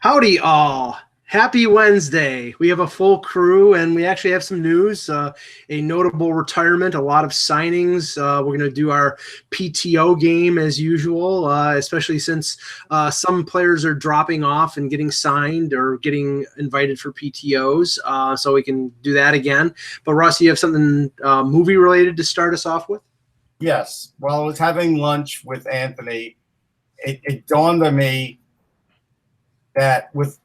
Howdy, all. Happy Wednesday. We have a full crew, and we actually have some news. A notable retirement, a lot of signings. We're going to do our PTO game as usual, especially since some players are dropping off and getting signed or getting invited for PTOs. So we can do that again. But, Ross, you have something movie-related to start us off with? Yes. While I was having lunch with Anthony, it dawned on me that with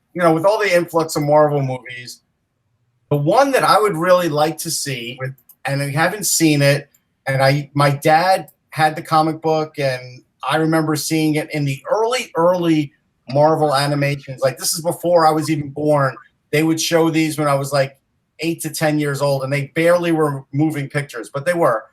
all the influx of Marvel movies, the one that I would really like to see, and I haven't seen it, and my dad had the comic book, and I remember seeing it in the early Marvel animations. Like, this is before I was even born. They would show these when I was like 8 to 10 years old, and they barely were moving pictures, but they were.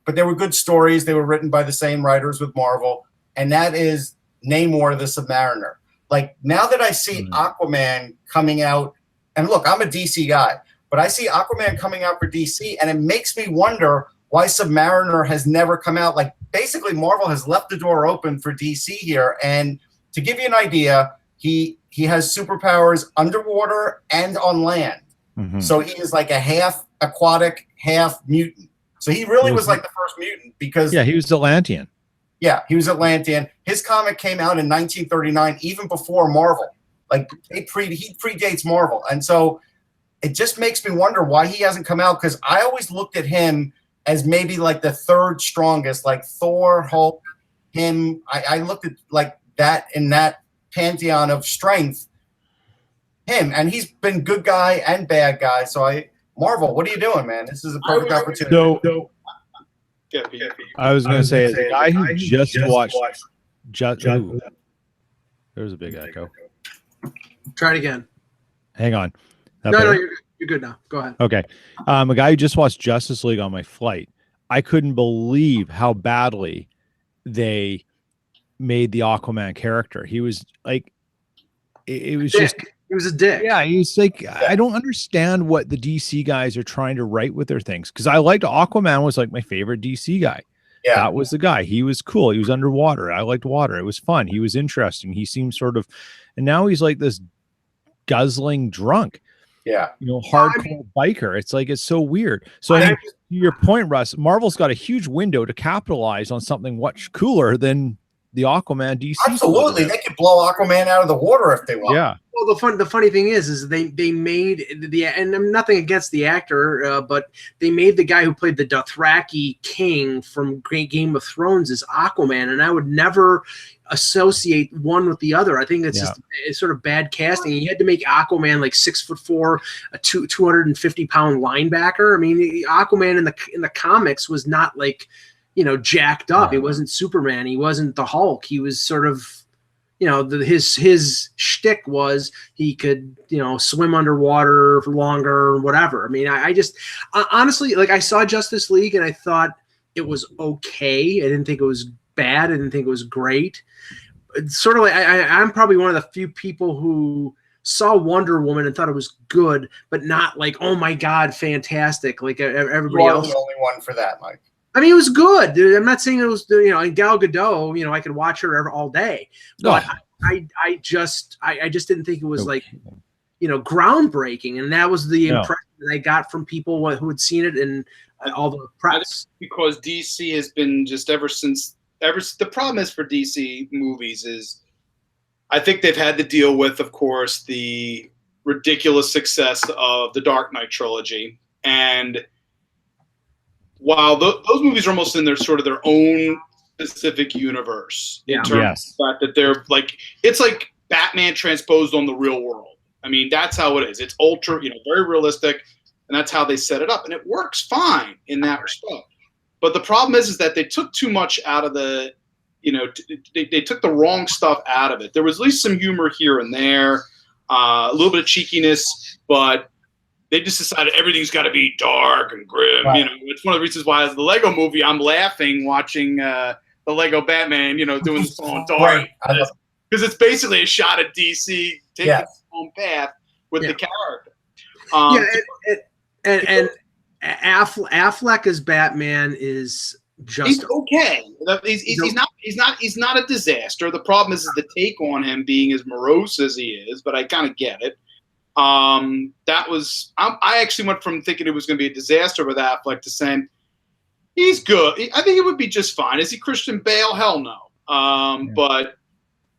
But they were good stories. They were written by the same writers with Marvel, and that is Namor the Submariner. Like, now that I see Aquaman coming out, and look, I'm a DC guy, but I see Aquaman coming out for DC, and it makes me wonder why Submariner has never come out. Like, basically, Marvel has left the door open for DC here. And to give you an idea, he has superpowers underwater and on land. Mm-hmm. So he is like a half aquatic, half mutant. So he really was like the first mutant because... Yeah, he was Atlantean. Yeah, he was Atlantean. His comic came out in 1939, even before Marvel. Like, he predates Marvel. And so it just makes me wonder why he hasn't come out, because I always looked at him as maybe like the third strongest, like Thor, Hulk, him. I looked at like that in that pantheon of strength, him. And he's been good guy and bad guy. So Marvel, what are you doing, man? This is a perfect opportunity. I was going to say, the guy who just watched... There's a big echo. Try it again. Hang on. No, you're good now. Go ahead. Okay. A guy who just watched Justice League on my flight. I couldn't believe how badly they made the Aquaman character. He was like... It was just... He was a dick. Yeah, he's like, I don't understand what the DC guys are trying to write with their things. Because I liked Aquaman was like my favorite DC guy. Yeah. That was the guy. He was cool. He was underwater. I liked water. It was fun. He was interesting. He seemed sort of, and now he's like this guzzling drunk. Yeah. Hardcore biker. It's like, it's so weird. So to your point, Russ, Marvel's got a huge window to capitalize on something much cooler than the Aquaman DC. Absolutely. They could blow Aquaman out of the water if they want. Yeah. Well, the funny thing is they made and I'm nothing against the actor, but they made the guy who played the Dothraki king from Game of Thrones as Aquaman, and I would never associate one with the other. I think it's sort of bad casting. You had to make Aquaman like 6'4", a 250-pound linebacker. I mean, Aquaman in the comics was not like, jacked up. He wasn't Superman. He wasn't the Hulk. He was sort of, his shtick was he could, swim underwater for longer or whatever. I mean, I just honestly, like, I saw Justice League and I thought it was okay. I didn't think it was bad. I didn't think it was great. It's sort of like I'm probably one of the few people who saw Wonder Woman and thought it was good, but not like, oh my God, fantastic. Like everybody else. You're the only one for that, Mike. I mean, it was good. Dude. I'm not saying it was, and Gal Gadot, I could watch her all day, but I just didn't think it was like, groundbreaking. And that was the impression that I got from people who had seen it and all the press. Because DC has been just the problem is for DC movies is I think they've had to deal with, of course, the ridiculous success of the Dark Knight trilogy. And while those movies are almost in their sort of their own specific universe in terms of the fact that they're like, it's like Batman transposed on the real world. I mean, that's how it is. It's ultra, very realistic, and that's how they set it up, and it works fine in that respect. But the problem is that they took too much out of the, they took the wrong stuff out of it. There was at least some humor here and there, a little bit of cheekiness, but they just decided everything's got to be dark and grim. Right. It's one of the reasons why the Lego movie, I'm laughing watching the Lego Batman, doing the song dark. Because it's basically a shot at DC taking its own path with the character. And Affleck as Batman is He's okay. He's not a disaster. The problem is the take on him being as morose as he is, but I kind of get it. I actually went from thinking it was going to be a disaster with Affleck to saying he's good. I think it would be just fine. Is he Christian Bale? Hell no. But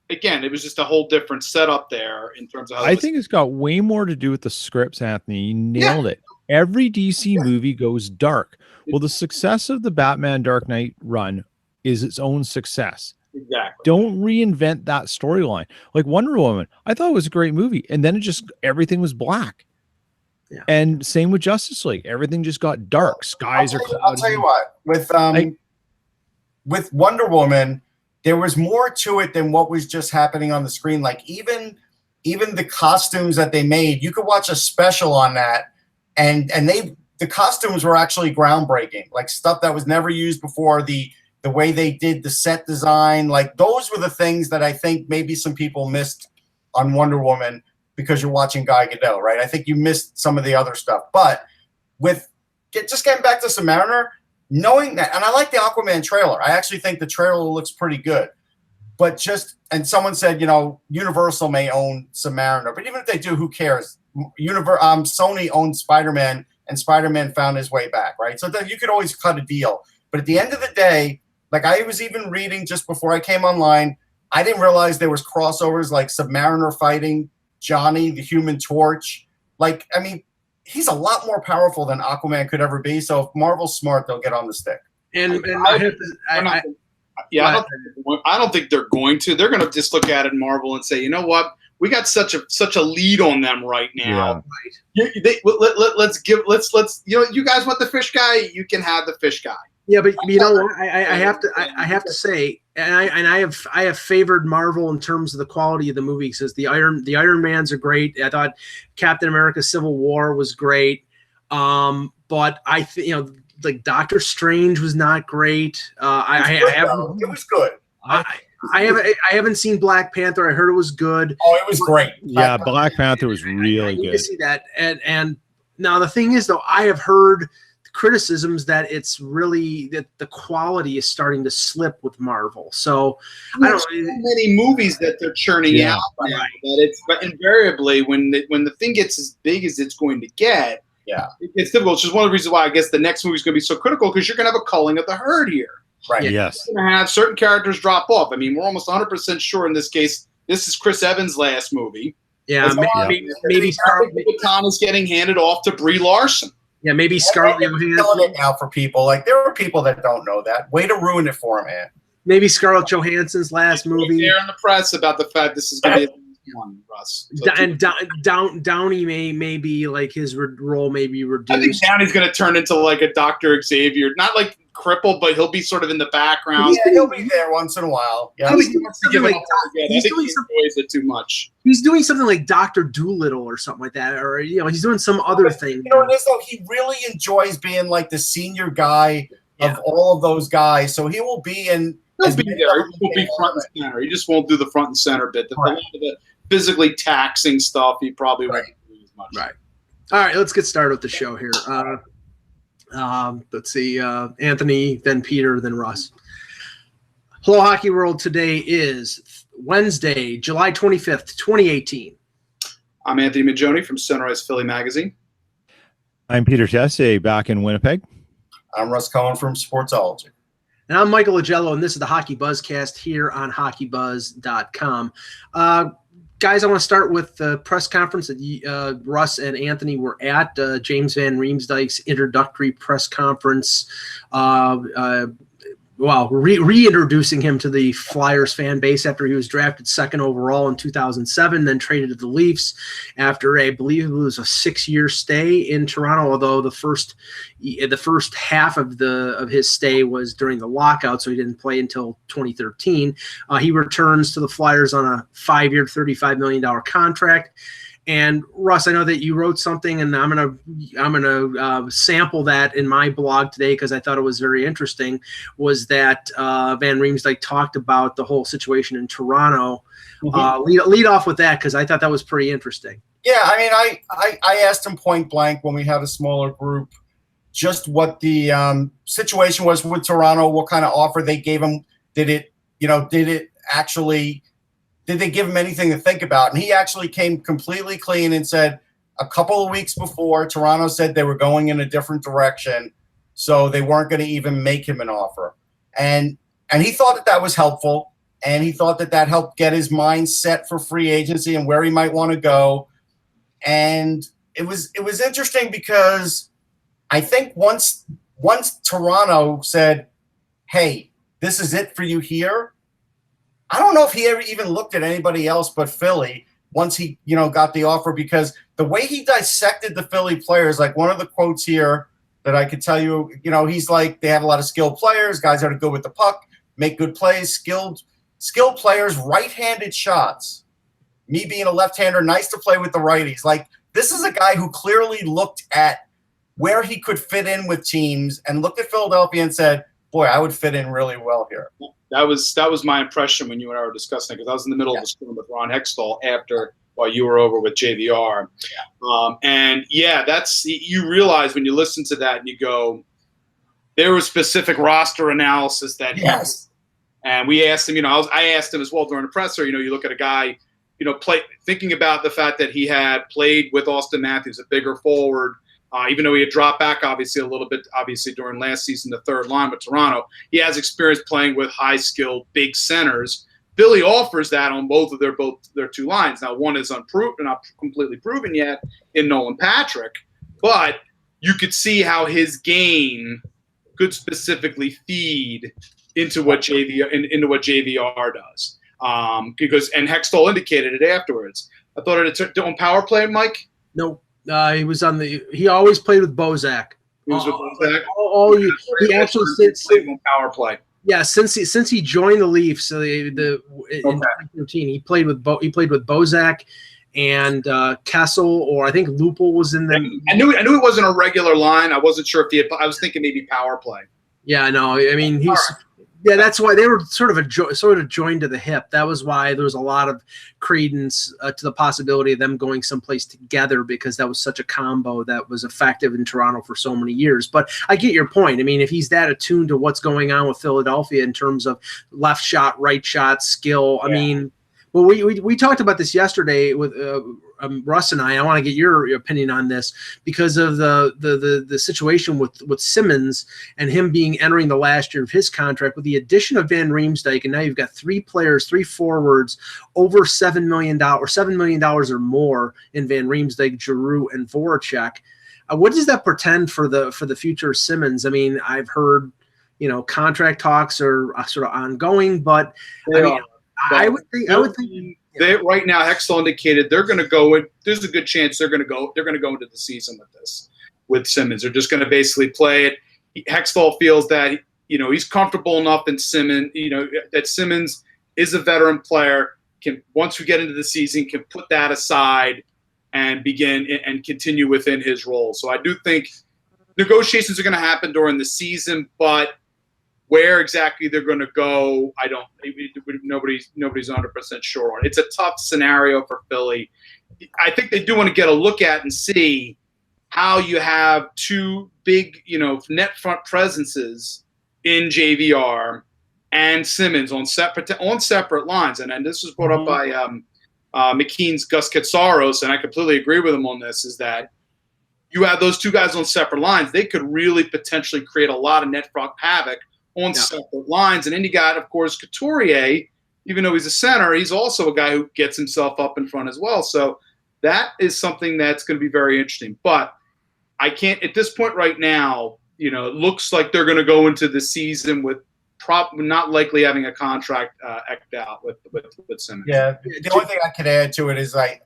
again, it was just a whole different setup there in terms of how I think it's got way more to do with the scripts, Anthony. You nailed it. Every DC movie goes dark. Well, the success of the Batman Dark Knight run is its own success. Exactly. Don't reinvent that storyline. Like Wonder Woman, I thought it was a great movie, and then everything was black. Yeah. And same with Justice League. Everything just got dark. Skies are cloudy. I'll tell you what. With Wonder Woman, there was more to it than what was just happening on the screen. Like even the costumes that they made, you could watch a special on that, and the costumes were actually groundbreaking, like stuff that was never used before. The way they did the set design, like those were the things that I think maybe some people missed on Wonder Woman because you're watching Gal Gadot, right? I think you missed some of the other stuff. But just getting back to Submariner, knowing that, and I like the Aquaman trailer. I actually think the trailer looks pretty good. But and someone said, Universal may own Submariner, but even if they do, who cares? Sony owns Spider-Man, and Spider-Man found his way back, right? So then you could always cut a deal. But at the end of the day, like I was even reading just before I came online, I didn't realize there was crossovers like Submariner fighting Johnny, the Human Torch. Like, I mean, he's a lot more powerful than Aquaman could ever be. So if Marvel's smart, they'll get on the stick. I don't think they're going to. They're going to just look at it in Marvel and say, you know what? We got such a lead on them right now. Yeah. Let's you guys want the fish guy? You can have the fish guy. Yeah, but you know what? I have to say, and I have favored Marvel in terms of the quality of the movie. Because the Iron Mans are great. I thought Captain America: Civil War was great. But I think like Doctor Strange was not great. It was good. I haven't seen Black Panther. I heard it was good. Oh, it was great. Yeah, Black Panther was really good. To see that, and now the thing is, though, I have heard criticisms that it's really that the quality is starting to slip with Marvel. So I don't know. So many movies that they're churning out, but invariably when the thing gets as big as it's going to get, it's difficult. Which is one of the reasons why I guess the next movie is going to be so critical, because you're going to have a culling of the herd here. Right. Yes. You're going to have certain characters drop off. I mean, we're almost 100% sure in this case this is Chris Evans' last movie. Yeah, maybe Scarlett Baton is getting handed off to Brie Larson. Yeah, maybe Scarlett Johansson. Killing it now for people. Like there are people that don't know that. Way to ruin it for him, man. Maybe Scarlett Johansson's last movie. They're in the press about the fact this is going to be one, Russ. And Downey may be like his role may be reduced. I think Downey's going to turn into like a Dr. Xavier, not like crippled, but he'll be sort of in the background. Yeah, he'll be there once in a while. Yeah, he's doing it too much. He's doing something like Dr. Doolittle or something like that, or he's doing some other thing. You know what it is though? He really enjoys being like the senior guy of all of those guys, so he will be in. He'll be there. He'll be front and center. He just won't do the front and center bit. The physically taxing stuff, he probably won't do as much. Right. All right, let's get started with the show here. Let's see. Anthony, then Peter, then Russ. Hello, Hockey World. Today is Wednesday, July 25th, 2018. I'm Anthony Majoni from Sunrise Philly Magazine. I'm Peter Tesse, back in Winnipeg. I'm Russ Cohen from Sportsology. And I'm Michael Iginla, and this is the Hockey Buzzcast here on HockeyBuzz.com. Guys, I want to start with the press conference that Russ and Anthony were at, James Van Riemsdyk's introductory press conference, reintroducing him to the Flyers fan base after he was drafted second overall in 2007, then traded to the Leafs after I believe it was a 6-year stay in Toronto, although the first half of his stay was during the lockout, so he didn't play until 2013. He returns to the Flyers on a 5-year, $35 million contract. And Russ, I know that you wrote something, and I'm gonna sample that in my blog today because I thought it was very interesting. Was that Van Riemsdyk talked about the whole situation in Toronto? Mm-hmm. Lead off with that because I thought that was pretty interesting. Yeah, I mean, I asked him point blank when we had a smaller group. just what the situation was with Toronto, what kind of offer they gave him. Did they give him anything to think about? And he actually came completely clean and said a couple of weeks before, Toronto said they were going in a different direction, so they weren't going to even make him an offer. And he thought that was helpful. And he thought that helped get his mind set for free agency and where he might want to go. And it was interesting because I think once Toronto said, "Hey, this is it for you here," I don't know if he ever even looked at anybody else but Philly once he got the offer, because the way he dissected the Philly players, like one of the quotes here that I could tell you, he's like, they have a lot of skilled players, guys that are good with the puck, make good plays, skilled players, right-handed shots. Me being a left-hander, nice to play with the righties. Like, this is a guy who clearly looked at where he could fit in with teams and looked at Philadelphia and said, boy, I would fit in really well here. That was my impression when you and I were discussing it, because I was in the middle of the storm with Ron Hextall while you were over with JVR. And that's, you realize when you listen to that and you go, there was specific roster analysis that yes. And we asked him, I asked him as well during the presser, you look at a guy, thinking about the fact that he had played with Austin Matthews, a bigger forward, even though he had dropped back obviously a little bit, during last season, the third line with Toronto. He has experience playing with high-skilled big centers. Philly offers that on both their two lines. Now, one is unproven, not completely proven yet in Nolan Patrick, but you could see how his game could specifically feed into what JVR does. And Hextall indicated it afterwards. I thought it on power play, Mike? No, he was on he always played with Bozak. He was with Bozak? He actually sits on power play. Yeah, since he joined the Leafs, in 2013, he played with Bozak and Kessel, or I think Lupul was in there. I knew it wasn't a regular line. I wasn't sure if I was thinking maybe power play. Yeah, no, I mean he's. Yeah, that's why they were sort of joined to the hip. That was why there was a lot of credence to the possibility of them going someplace together, because that was such a combo that was effective in Toronto for so many years. But I get your point. I mean, if he's that attuned to what's going on with Philadelphia in terms of left shot, right shot, skill, I mean, well, we talked about this yesterday with Russ and I. I want to get your opinion on this because of the situation with Simmons and him entering the last year of his contract with the addition of Van Riemsdyk, and now you've got three forwards over $7 million or more in Van Riemsdyk, Giroux, and Voracek. What does that portend for the future of Simmons? I mean, I've heard contract talks are sort of ongoing, but I would think they right now. Hextall indicated they're going to go. There's a good chance they're going to go into the season with Simmons. They're just going to basically play it. Hextall feels that he's comfortable enough in Simmons. That Simmons is a veteran player. Once we get into the season, can put that aside and begin and continue within his role. So I do think negotiations are going to happen during the season, but where exactly they're going to go, nobody's 100% sure on. It's a tough scenario for Philly. I think they do want to get a look at and see how you have two big, net front presences in JVR and Simmons on separate lines. And this was brought up by McKean's Gus Katsaros, and I completely agree with him on this, is that you have those two guys on separate lines. They could really potentially create a lot of net front havoc on separate lines. And then you got, of course, Couturier. Even though he's a center, he's also a guy who gets himself up in front as well. So that is something that's going to be very interesting. But I can't, at this point right now, it looks like they're going to go into the season with not likely having a contract eked out with Simmons. Yeah, the only thing I could add to it is I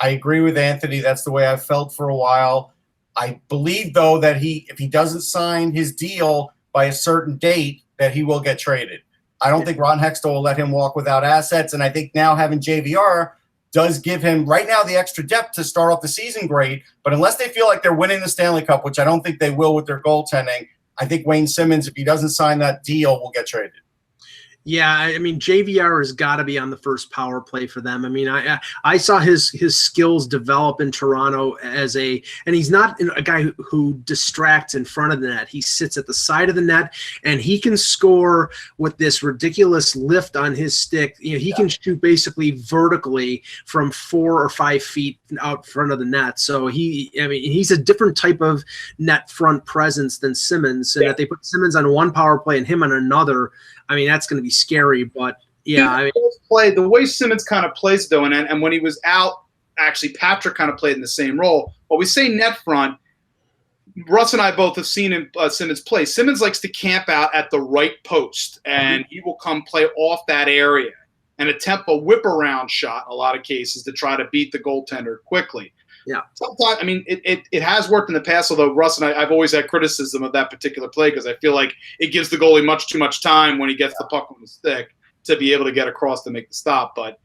agree with Anthony. That's the way I've felt for a while. I believe, though, that if he doesn't sign his deal by a certain date, that he will get traded. I don't think Ron Hextall will let him walk without assets, and I think now having JVR does give him right now the extra depth to start off the season great. But unless they feel like they're winning the Stanley Cup, which I don't think they will with their goaltending, I think Wayne Simmons, if he doesn't sign that deal, will get traded. Yeah, I mean JVR has got to be on the first power play for them. I mean, I saw his skills develop in Toronto and he's not a guy who distracts in front of the net. He sits at the side of the net, and he can score with this ridiculous lift on his stick. He can shoot basically vertically from 4 or 5 feet out front of the net. So he's a different type of net front presence than Simmons. And if they put Simmons on one power play and him on another, I mean, that's going to be scary, but yeah. I mean, the way Simmons kind of plays, though, and when he was out, actually, Patrick kind of played in the same role. When we say net front, Russ and I both have seen Simmons play. Simmons likes to camp out at the right post, and he will come play off that area and attempt a whip-around shot in a lot of cases to try to beat the goaltender quickly. Yeah. Sometimes, I mean, it has worked in the past, although Russ and I've always had criticism of that particular play because I feel like it gives the goalie much too much time when he gets the puck on the stick to be able to get across to make the stop. But,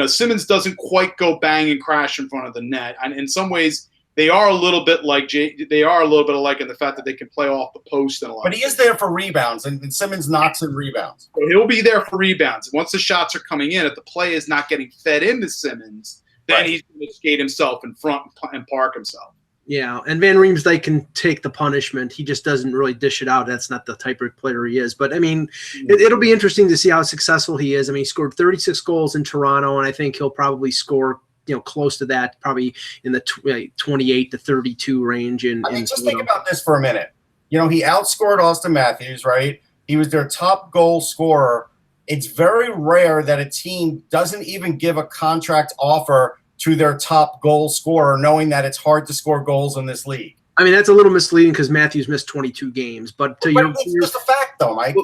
Simmons doesn't quite go bang and crash in front of the net. And in some ways, they are a little bit alike in the fact that they can play off the post and a lot. But he is there for rebounds, and Simmons knocks in rebounds. So he'll be there for rebounds. Once the shots are coming in, if the play is not getting fed into Simmons, then he's going to skate himself in front and park himself. Yeah, and Van Riemsdyk can take the punishment. He just doesn't really dish it out. That's not the type of player he is. But, I mean, it'll be interesting to see how successful he is. I mean, he scored 36 goals in Toronto, and I think he'll probably score close to that, probably in the 28 to 32 range. Just think about this for a minute. He outscored Austin Matthews, right? He was their top goal scorer. It's very rare that a team doesn't even give a contract offer to their top goal scorer, knowing that it's hard to score goals in this league. I mean, that's a little misleading because Matthews missed 22 games. But it's just a fact, though, Mike.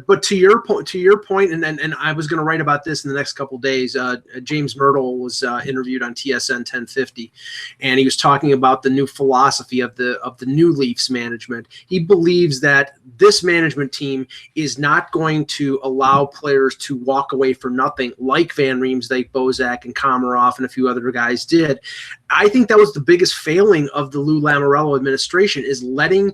But to your point, and I was going to write about this in the next couple of days. James Myrtle was interviewed on TSN 1050, and he was talking about the new philosophy of the new Leafs management. He believes that this management team is not going to allow players to walk away for nothing, like Van Riemsdyk, Bozak, and Komarov, and a few other guys did. I think that was the biggest failing of the Lou Lamoriello administration, is letting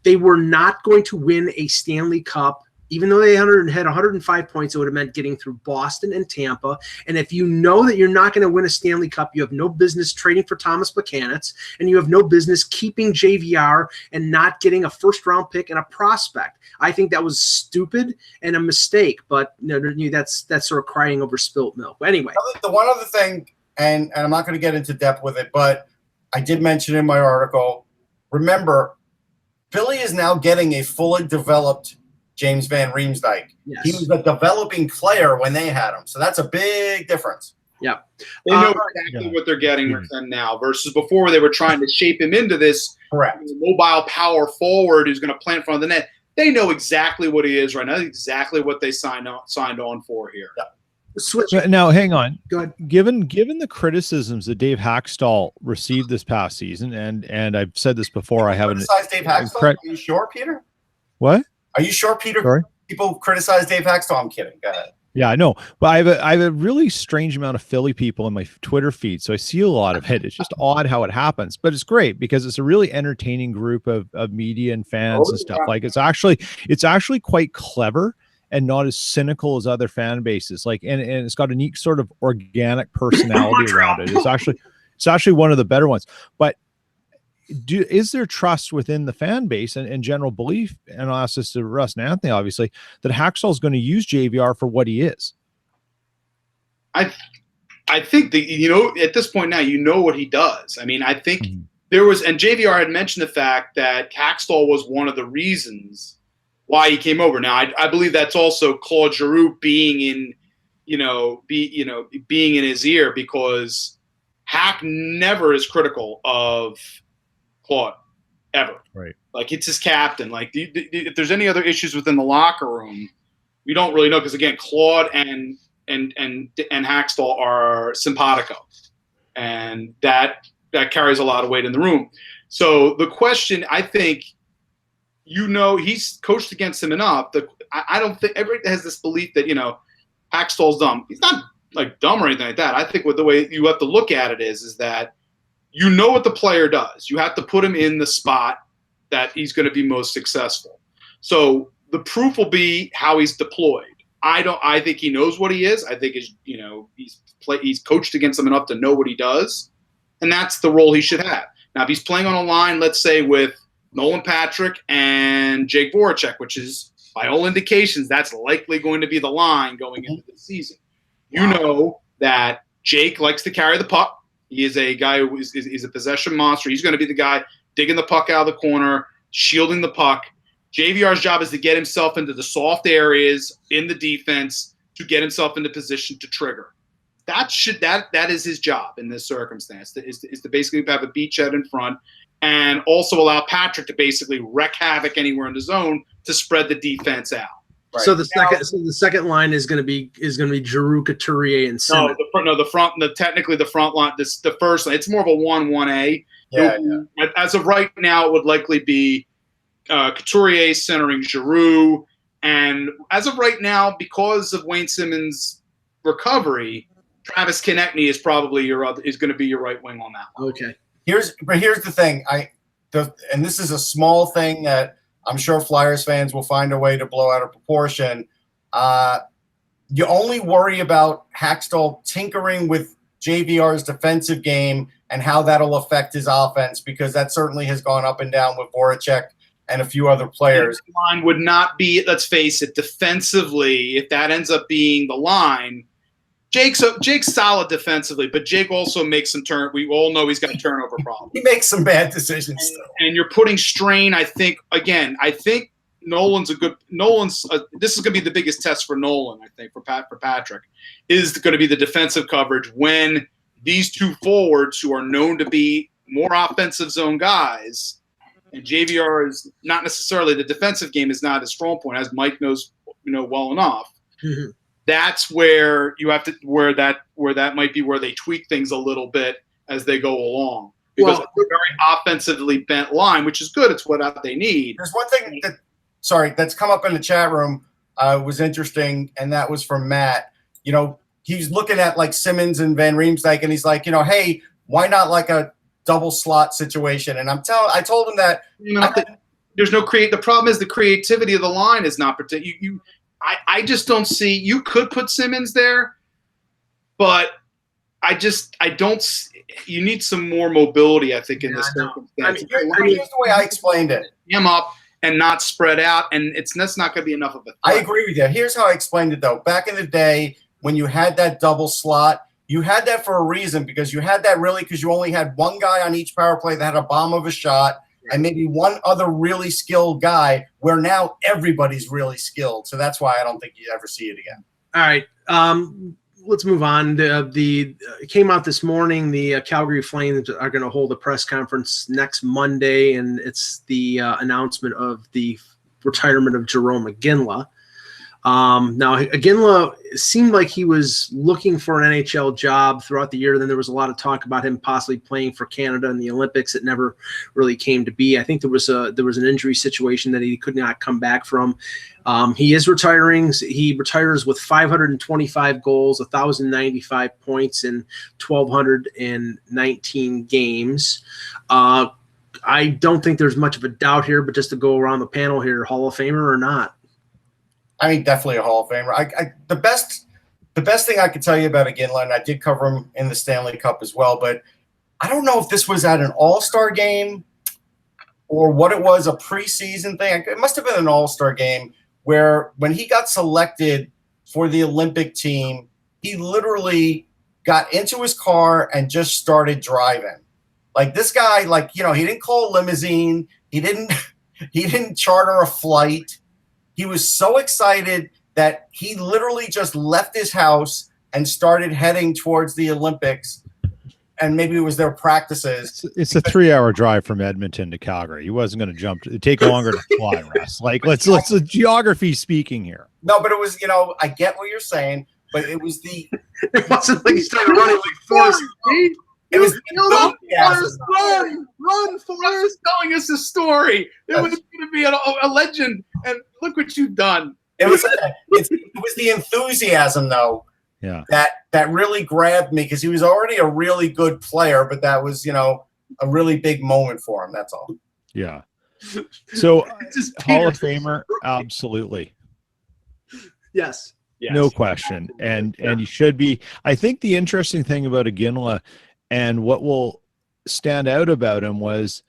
they were not going to win a Stanley Cup. Even though they had 105 points, it would have meant getting through Boston and Tampa. And if you know that you're not going to win a Stanley Cup, you have no business trading for Thomas Buchanan, and you have no business keeping JVR and not getting a first-round pick and a prospect. I think that was stupid and a mistake, but that's sort of crying over spilt milk. Anyway. The one other thing, and I'm not going to get into depth with it, but I did mention in my article, remember, Philly is now getting a fully developed James Van Riemsdyk. Yes. He was a developing player when they had him. So that's a big difference. Yeah. They know exactly what they're getting with him now versus before they were trying to shape him into this mobile power forward who's going to play in front of the net. They know exactly what he is right now, exactly what they signed on for here. Yeah. Switch. Now, hang on. Go ahead. Given the criticisms that Dave Hackstall received this past season, and I've said this before, I haven't criticized Dave Hackstall. Are you sure, Peter? What? Are you sure, Peter? Sorry? People criticize Dave Hackstall. I'm kidding. Go ahead. Yeah, I know, but I have a really strange amount of Philly people in my Twitter feed, so I see a lot of it. It's just odd how it happens, but it's great because it's a really entertaining group of media and fans and stuff. Like it's actually quite clever and not as cynical as other fan bases. Like, and it's got a neat sort of organic personality around it. It's actually one of the better ones. But is there trust within the fan base and general belief, and I'll ask this to Russ and Anthony, obviously, that Hackstall is going to use JVR for what he is? I think that, at this point now, what he does. I mean, I think there was, and JVR had mentioned the fact that Hackstall was one of the reasons why he came over. Now, I believe that's also Claude Giroux being in his ear, because Hack never is critical of Claude, ever. Right. Like, it's his captain. Like, if there's any other issues within the locker room, we don't really know, because again, Claude and Hackstall are simpatico, and that carries a lot of weight in the room. So the question, I think, he's coached against him enough. I don't think everybody has this belief that Hackstall's dumb. He's not like dumb or anything like that. I think the way you have to look at it is that what the player does. You have to put him in the spot that he's going to be most successful. So the proof will be how he's deployed. I think he knows what he is. I think he's coached against him enough to know what he does, and that's the role he should have. Now, if he's playing on a line, let's say with Nolan Patrick and Jake Voracek, which is by all indications that's likely going to be the line going into the season. You know that Jake likes to carry the puck. He is a guy who is a possession monster. He's going to be the guy digging the puck out of the corner, shielding the puck. JVR's job is to get himself into the soft areas in the defense to get himself into position to trigger. That is his job in this circumstance, is to basically have a beachhead in front and also allow Patrick to basically wreak havoc anywhere in the zone to spread the defense out. Right. So the second line is going to be Giroux, Couturier, and Simmons. Technically the front line. The first line. It's more of a 1-1A. Yeah. As of right now, it would likely be Couturier centering Giroux, and as of right now, because of Wayne Simmons' recovery, Travis Konechny is probably is going to be your right wing on that one. Okay. Here's the thing. And this is a small thing that I'm sure Flyers fans will find a way to blow out of proportion. You only worry about Hackstall tinkering with JVR's defensive game and how that'll affect his offense, because that certainly has gone up and down with Voracek and a few other players. The line would not be, let's face it, defensively, if that ends up being the line. Jake's solid defensively, but Jake also makes some we all know he's got a turnover problem. He makes some bad decisions. And you're putting strain, I think Nolan's this is going to be the biggest test for Nolan, I think, for Patrick, is going to be the defensive coverage when these two forwards who are known to be more offensive zone guys, and JVR is not necessarily, the defensive game is not his strong point, as Mike knows, well enough. Mm-hmm. That's where you have to, where that might be where they tweak things a little bit as they go along, because it's a very offensively bent line, which is good. It's what they need. There's one thing that's come up in the chat room was interesting, and that was from Matt. He's looking at like Simmons and Van Riemsdyk, and he's like, hey, why not like a double slot situation? And I told him that there's no the problem is the creativity of the line is not particular. I just don't see, you could put Simmons there, but you need some more mobility, I think, in this circumstance. Here's the way I explained it. Him up and not spread out, and that's not going to be enough of a threat. I agree with you. Here's how I explained it, though. Back in the day, when you had that double slot, you had that for a reason, because you had that really because you only had one guy on each power play that had a bomb of a shot, and maybe one other really skilled guy, where now everybody's really skilled. So that's why I don't think you ever see it again. All right. Let's move on. It came out this morning. The Calgary Flames are going to hold a press conference next Monday, and it's the announcement of the retirement of Jerome Iginla. Now, Iginla seemed like he was looking for an NHL job throughout the year. Then there was a lot of talk about him possibly playing for Canada in the Olympics. It never really came to be. I think there was an injury situation that he could not come back from. He is retiring. He retires with 525 goals, 1,095 points in 1,219 games. I don't think there's much of a doubt here, but just to go around the panel here, Hall of Famer or not? I mean, definitely a Hall of Famer. The best thing I could tell you about Iginla, and I did cover him in the Stanley Cup as well, but I don't know if this was at an All-Star game or what it was, a preseason thing. It must have been an All-Star game where when he got selected for the Olympic team, he literally got into his car and just started driving. Like this guy, he didn't call a limousine. He didn't charter a flight. He was so excited that he literally just left his house and started heading towards the Olympics, and maybe it was their practices. It's a 3-hour drive from Edmonton to Calgary. He wasn't going to jump. It'd take longer to fly, Russ. Let's geography speaking here. No, but it was, I get what you're saying, but it was the. It wasn't like he started running like Forrest. It was run, Forrest, telling us a story. It was going to be a legend, and look what you've done. It was the enthusiasm, though. Yeah. That really grabbed me, because he was already a really good player, but that was a really big moment for him. That's all. Yeah. So Just Hall Peter. of Famer, absolutely. Yes. Yes. No question. And he should be. I think the interesting thing about Iginla and what will stand out about him is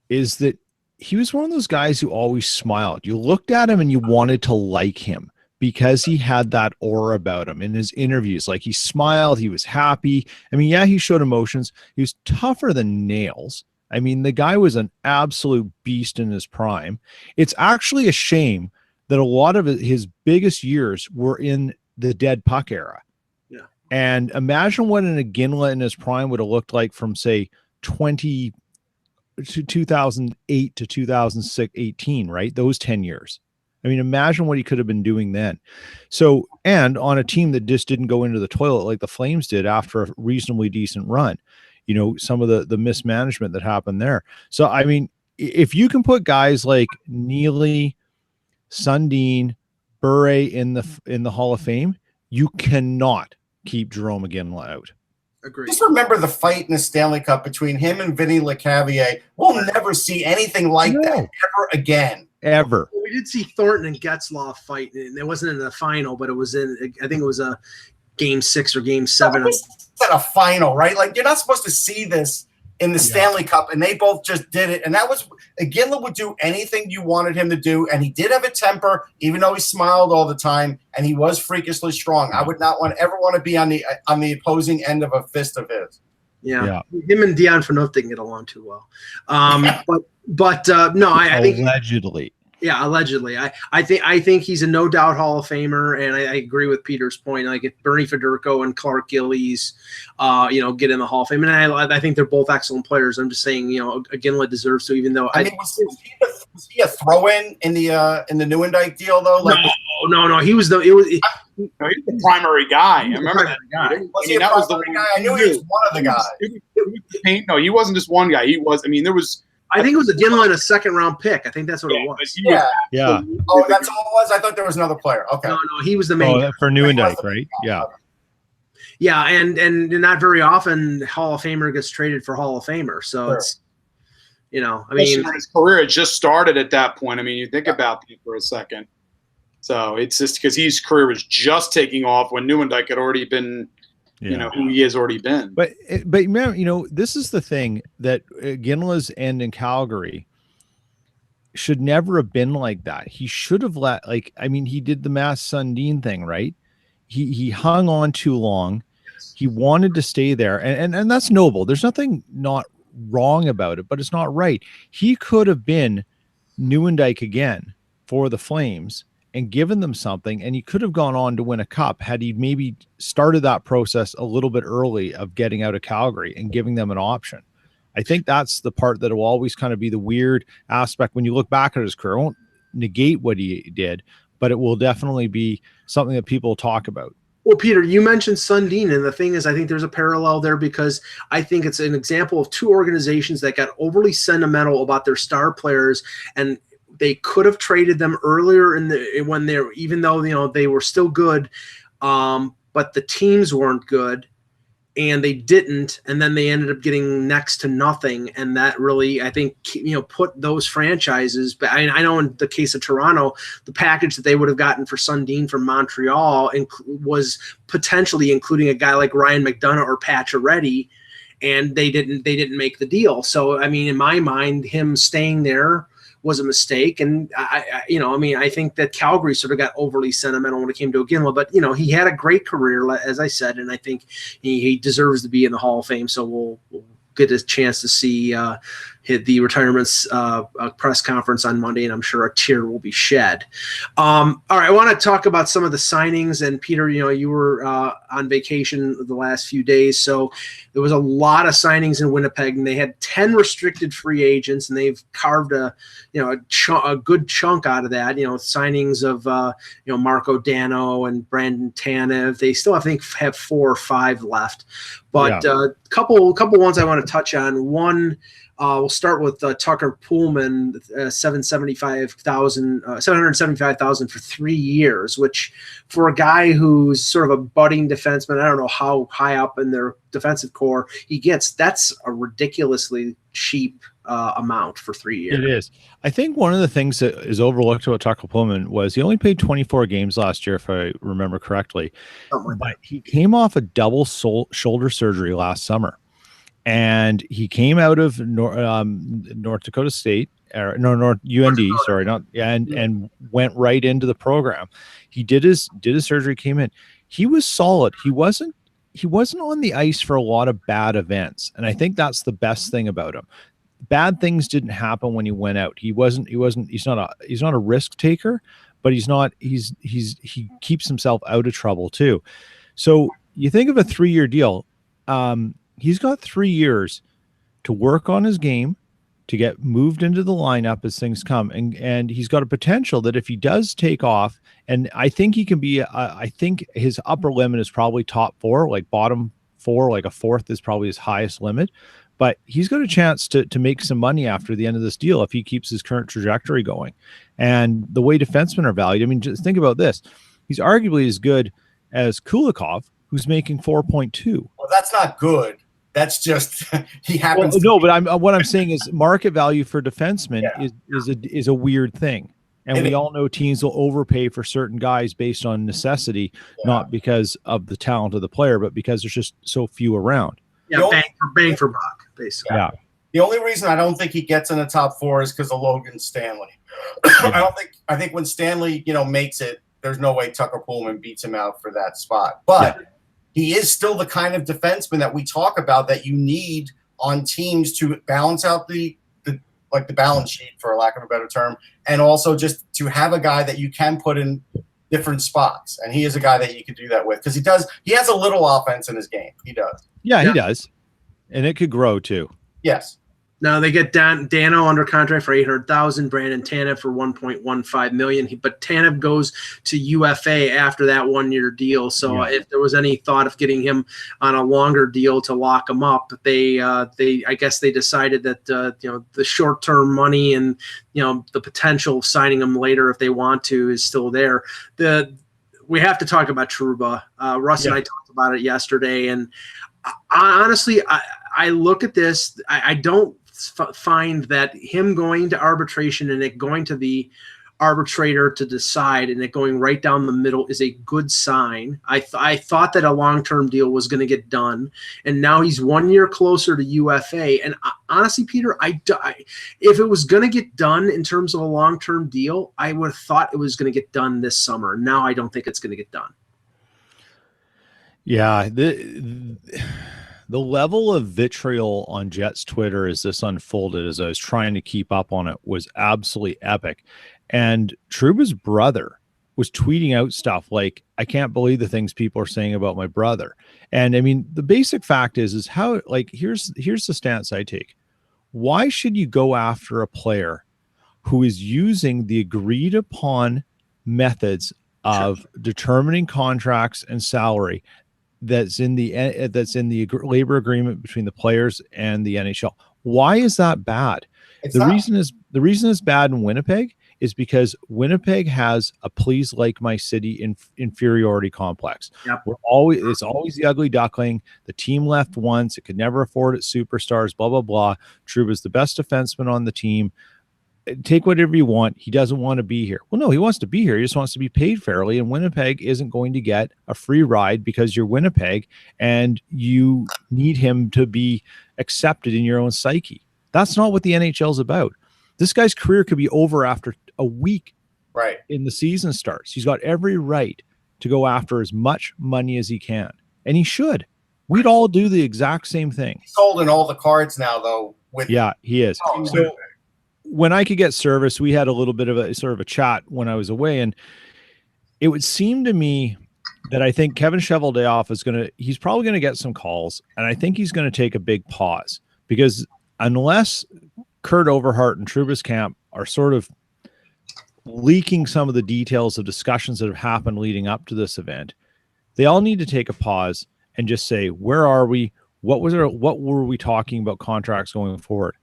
that he was one of those guys who always smiled. You looked at him and you wanted to like him because he had that aura about him in his interviews. Like, he smiled, he was happy. I mean, yeah, he showed emotions. He was tougher than nails. I mean, the guy was an absolute beast in his prime. It's actually a shame that a lot of his biggest years were in the dead puck era. Yeah. And imagine what an Iginla in his prime would have looked like from, say, 2008 to 2018, right? Those 10 years. I mean, imagine what he could have been doing then. So, and on a team that just didn't go into the toilet like the Flames did after a reasonably decent run, you know, some of the mismanagement that happened there. So, I mean, if you can put guys like Neely, Sundin, Bure in the Hall of Fame, you cannot keep Jerome Iginla out. Agreed. Just remember the fight in the Stanley Cup between him and Vinny LeCavier. We'll never see anything like that ever again. Ever. Well, we did see Thornton and Getzlaff fight, and it wasn't in the final, but it was in, I think it was a game 6 or game 7. It's at a final, right? Like, you're not supposed to see this in the Stanley Cup, and they both just did it. And that was, Iginla would do anything you wanted him to do, and he did have a temper, even though he smiled all the time, and he was freakishly strong. I would not ever want to be on the opposing end of a fist of his. Yeah. Him and Dion Phaneuf didn't get along too well. But no, I think allegedly. Yeah, allegedly. I think he's a no doubt Hall of Famer, and I agree with Peter's point. Like, if Bernie Federico and Clark Gillies, get in the Hall of Fame, and I think they're both excellent players. I'm just saying, Iginla deserves to, even though I mean, was he a throw-in in the Nieuwendyk deal though? Like, no, he was he was the primary guy. I remember that guy. Was he a primary guy? I knew he was one of the guys. No, he wasn't just one guy. He was. I mean, there was. I think it was Iginla in a second-round pick. I think that's what it was. Yeah. Oh, that's all it was? I thought there was another player. Okay. No, he was the main guy. For Nieuwendyk, right? Yeah. Yeah, and not very often Hall of Famer gets traded for Hall of Famer. So it's, I mean, his career had just started at that point. I mean, you think about it for a second. So it's just because his career was just taking off when Nieuwendyk had already been, who he has already been. But remember, this is the thing that Iginla's end in Calgary should never have been like that. He should have he did the Mass Sundin thing, right? He hung on too long. He wanted to stay there, and that's noble. There's nothing not wrong about it, but it's not right. He could have been Nieuwendyk again for the Flames and given them something, and he could have gone on to win a cup had he maybe started that process a little bit early of getting out of Calgary and giving them an option. I think that's the part that will always kind of be the weird aspect when you look back at his career. It won't negate what he did, but it will definitely be something that people talk about. Well, Peter, you mentioned Sundin, and the thing is, I think there's a parallel there because I think it's an example of two organizations that got overly sentimental about their star players, and they could have traded them earlier even though they were still good, but the teams weren't good, and they didn't, and then they ended up getting next to nothing, and that really, I think, put those franchises. But I know in the case of Toronto, the package that they would have gotten for Sundin from Montreal was potentially including a guy like Ryan McDonough or Pacioretty, and they didn't make the deal. So I mean, in my mind, him staying there was a mistake, and I think that Calgary sort of got overly sentimental when it came to Iginla, but he had a great career, as I said, and I think he deserves to be in the Hall of Fame. So we'll get a chance to see the retirement's press conference on Monday, and I'm sure a tear will be shed. All right, I want to talk about some of the signings, and Peter, you were on vacation the last few days, so there was a lot of signings in Winnipeg, and they had 10 restricted free agents, and they've carved a good chunk out of that. Signings of Marco Dano and Brandon Tanev. They still, I think, have 4 or 5 left, but couple ones I want to touch on. One. We'll start with Tucker Poolman, $775,000 for 3 years, which for a guy who's sort of a budding defenseman, I don't know how high up in their defensive core he gets. That's a ridiculously cheap amount for 3 years. It is. I think one of the things that is overlooked about Tucker Pullman was he only played 24 games last year, if I remember correctly. But he came off a double shoulder surgery last summer, and he came out of North Dakota State, or North UND, sorry, not and went right into the program. He did his surgery, came in. He was solid. He wasn't on the ice for a lot of bad events, and I think that's the best thing about him. Bad things didn't happen when he went out. He's not a risk taker, but he keeps himself out of trouble too. So you think of a 3-year deal. He's got 3 years to work on his game, to get moved into the lineup as things come. And he's got a potential that if he does take off, and I think he can be, I think his upper limit is probably top 4, like bottom 4, like a 4th is probably his highest limit. But he's got a chance to make some money after the end of this deal if he keeps his current trajectory going. And the way defensemen are valued, I mean, just think about this. He's arguably as good as Kulikov, who's making 4.2. Well, that's not good. That's just he happens. Well, no, but what I'm saying is market value for defensemen is a weird thing. And we all know teams will overpay for certain guys based on necessity, not because of the talent of the player, but because there's just so few around. Yeah, bang for buck, basically. Yeah. The only reason I don't think he gets in the top 4 is because of Logan Stanley. I think when Stanley, makes it, there's no way Tucker Pullman beats him out for that spot. But he is still the kind of defenseman that we talk about that you need on teams to balance out the balance sheet, for lack of a better term, and also just to have a guy that you can put in different spots. And he is a guy that you could do that with because he has a little offense in his game. He does. Yeah, he does. And it could grow too. Yes. Now they get Dano under contract for $800,000, Brandon Tanev for $1.15 million. But Tanev goes to UFA after that 1-year deal. So if there was any thought of getting him on a longer deal to lock him up, I guess they decided that the short-term money and the potential of signing him later if they want to is still there. We have to talk about Trouba. Russ and I talked about it yesterday, and honestly, I look at this. I don't find that him going to arbitration and it going to the arbitrator to decide and it going right down the middle is a good sign. I thought that a long-term deal was going to get done, and now he's 1 year closer to UFA. And honestly, Peter, if it was going to get done in terms of a long-term deal, I would have thought it was going to get done this summer. Now I don't think it's going to get done. Yeah, the level of vitriol on Jets Twitter as this unfolded, as I was trying to keep up on it, was absolutely epic. And Trouba's brother was tweeting out stuff like, I can't believe the things people are saying about my brother. And I mean, the basic fact is how, here's the stance I take. Why should you go after a player who is using the agreed upon methods of determining contracts and salary that's in the labor agreement between the players and the NHL? Why is that bad? The reason it's bad in Winnipeg is because Winnipeg has a please like my city inferiority complex. Yep. It's always the ugly duckling. The team left once. It could never afford its superstars, blah, blah, blah. Trouba's the best defenseman on the team. Take whatever you want. He doesn't want to be here. Well, no, he wants to be here. He just wants to be paid fairly. And Winnipeg isn't going to get a free ride because you're Winnipeg and you need him to be accepted in your own psyche. That's not what the NHL is about. This guy's career could be over after a week in the season starts. He's got every right to go after as much money as he can. And he should. We'd all do the exact same thing. He's holding all the cards now, though. He is. So when I could get service, we had a little bit of a sort of a chat when I was away, and it would seem to me that I think Kevin Cheveldayoff he's probably going to get some calls, and I think he's going to take a big pause because unless Kurt Overhart and Trouba's camp are sort of leaking some of the details of discussions that have happened leading up to this event, they all need to take a pause and just say, where are we? What were we talking about contracts going forward?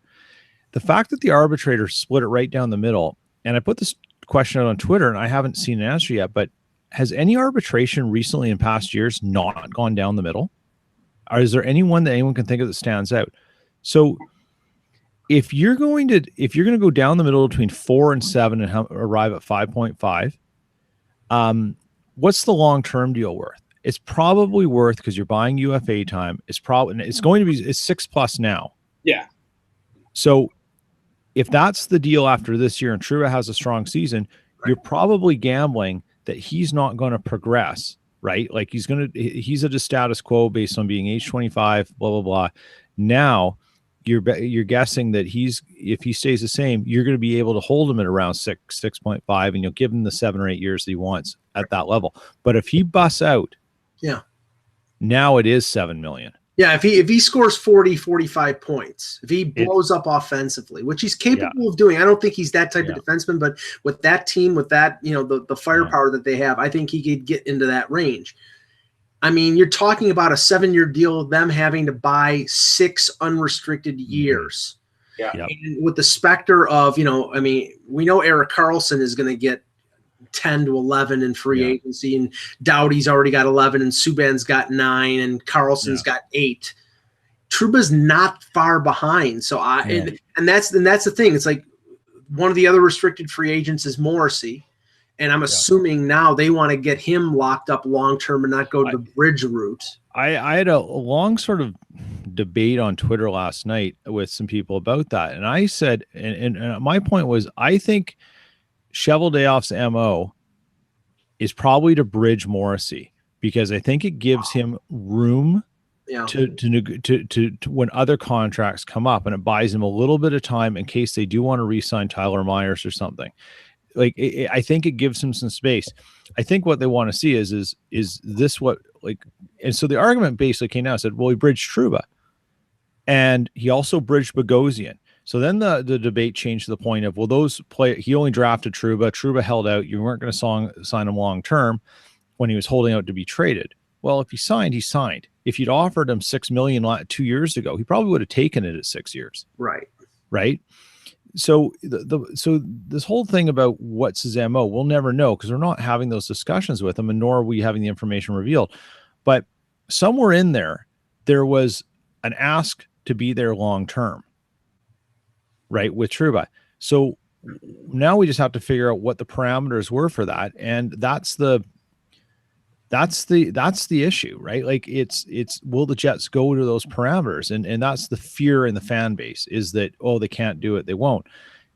The fact that the arbitrator split it right down the middle, and I put this question out on Twitter and I haven't seen an answer yet, but has any arbitration recently in past years not gone down the middle? Or is there anyone that anyone can think of that stands out? So if you're going to go down the middle between 4 and 7 and arrive at 5.5, what's the long-term deal worth? It's probably worth, because you're buying UFA time. It's going to be 6+ now. Yeah. So if that's the deal after this year and Trouba has a strong season, you're probably gambling that he's not going to progress, right? Like he's at a status quo based on being age 25, blah, blah, blah. Now you're guessing that if he stays the same, you're going to be able to hold him at around 6.5, and you'll give him the 7 or 8 years that he wants at that level. But if he busts out, now it is 7 million. Yeah, if he scores 40, 45 points, if he blows up offensively, which he's capable of doing, I don't think he's that type of defenseman, but with that team, with that, the firepower that they have, I think he could get into that range. I mean, you're talking about a 7-year deal, them having to buy 6 unrestricted years. Yeah. And with the specter of, we know Erik Karlsson is going to get 10 to 11 in free agency, and Doughty's already got 11, and Subban's got 9, and Carlson's got 8. Trouba's not far behind. So and that's the thing. It's like one of the other restricted free agents is Morrissey, and I'm assuming now they want to get him locked up long term and not go the bridge route. I had a long sort of debate on Twitter last night with some people about that, and I said, and my point was, I think Cheveldayoff's MO is probably to bridge Morrissey, because I think it gives him room to when other contracts come up, and it buys him a little bit of time in case they do want to re-sign Tyler Myers or something. Like I think it gives him some space. I think what they want to see is this what, like, and so the argument basically came out and said, well, he bridged Trouba, and he also bridged Bogosian. So then the debate changed to the point of, well, he only drafted Trouba. Trouba held out. You weren't going to sign him long term when he was holding out to be traded. Well, if he signed, he signed. If you'd offered him $6 million 2 years ago, he probably would have taken it at 6 years. Right. So so this whole thing about what's his MO, we'll never know, because we're not having those discussions with him, and nor are we having the information revealed. But somewhere in there was an ask to be there long term. Right, with Trouba. So now we just have to figure out what the parameters were for that, and that's the issue, right? Like it's will the Jets go to those parameters, and that's the fear in the fan base, is that, oh, they can't do it, they won't.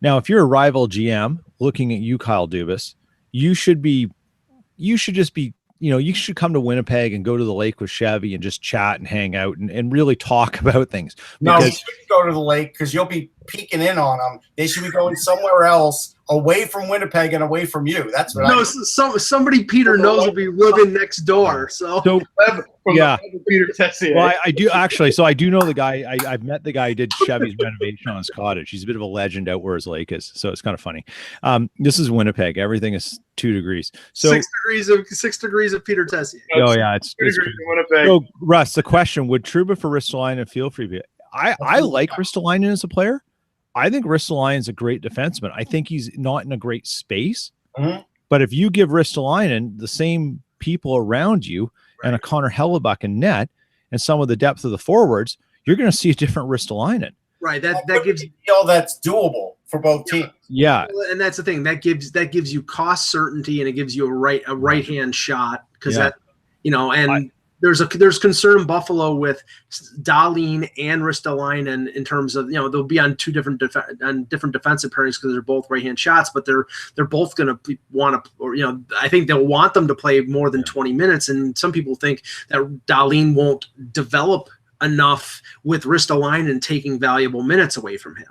Now, if you're a rival GM looking at you, Kyle Dubas, you should just be. You should come to Winnipeg and go to the lake with Chevy and just chat and hang out and really talk about things. No, you shouldn't go to the lake, because you'll be peeking in on them. They should be going somewhere else, away from Winnipeg and away from you. That's what somebody Peter knows will be living next door. So Peter Tessier. Well, I do actually. So I do know the guy. I've met the guy who did Chevy's renovation on his cottage. He's a bit of a legend out where his lake is. So it's kind of funny. This is Winnipeg. Everything is 2 degrees. So 6 degrees of Peter Tessier. Oh yeah, it's 2 degrees in Winnipeg. So Russ, the question: would Trouba for Ristolainen feel free? I like Ristolainen as a player. I think Ristolainen's a great defenseman. I think he's not in a great space. Mm-hmm. But if you give Ristolainen the same people around you and a Connor Hellebuck in net and some of the depth of the forwards, you're going to see a different Ristolainen. Right. That gives you feel that's doable for both teams. Yeah. And that's the thing that gives you cost certainty, and it gives you a right hand shot, because there's concern in Buffalo with Dahlin and Ristolainen in terms of, they'll be on different defensive pairings because they're both right-hand shots, but they're both going to want to, or I think they'll want them to play more than 20 minutes, and some people think that Dahlin won't develop enough with Ristolainen taking valuable minutes away from him.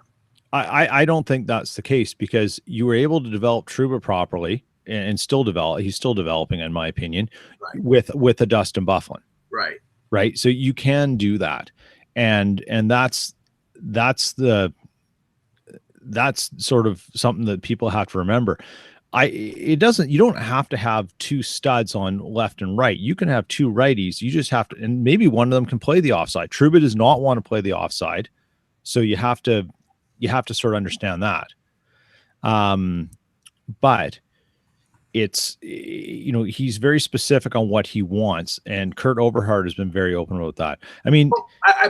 I don't think that's the case, because you were able to develop Trouba properly and still develop. He's still developing, in my opinion, with a Dustin Byfuglien. Right. So you can do that. And that's sort of something that people have to remember. You don't have to have 2 studs on left and right. You can have 2 righties. You just have to, and maybe one of them can play the offside. Trouba does not want to play the offside. So you have to sort of understand that. But it's, he's very specific on what he wants, and Kurt Overhart has been very open about that. I mean,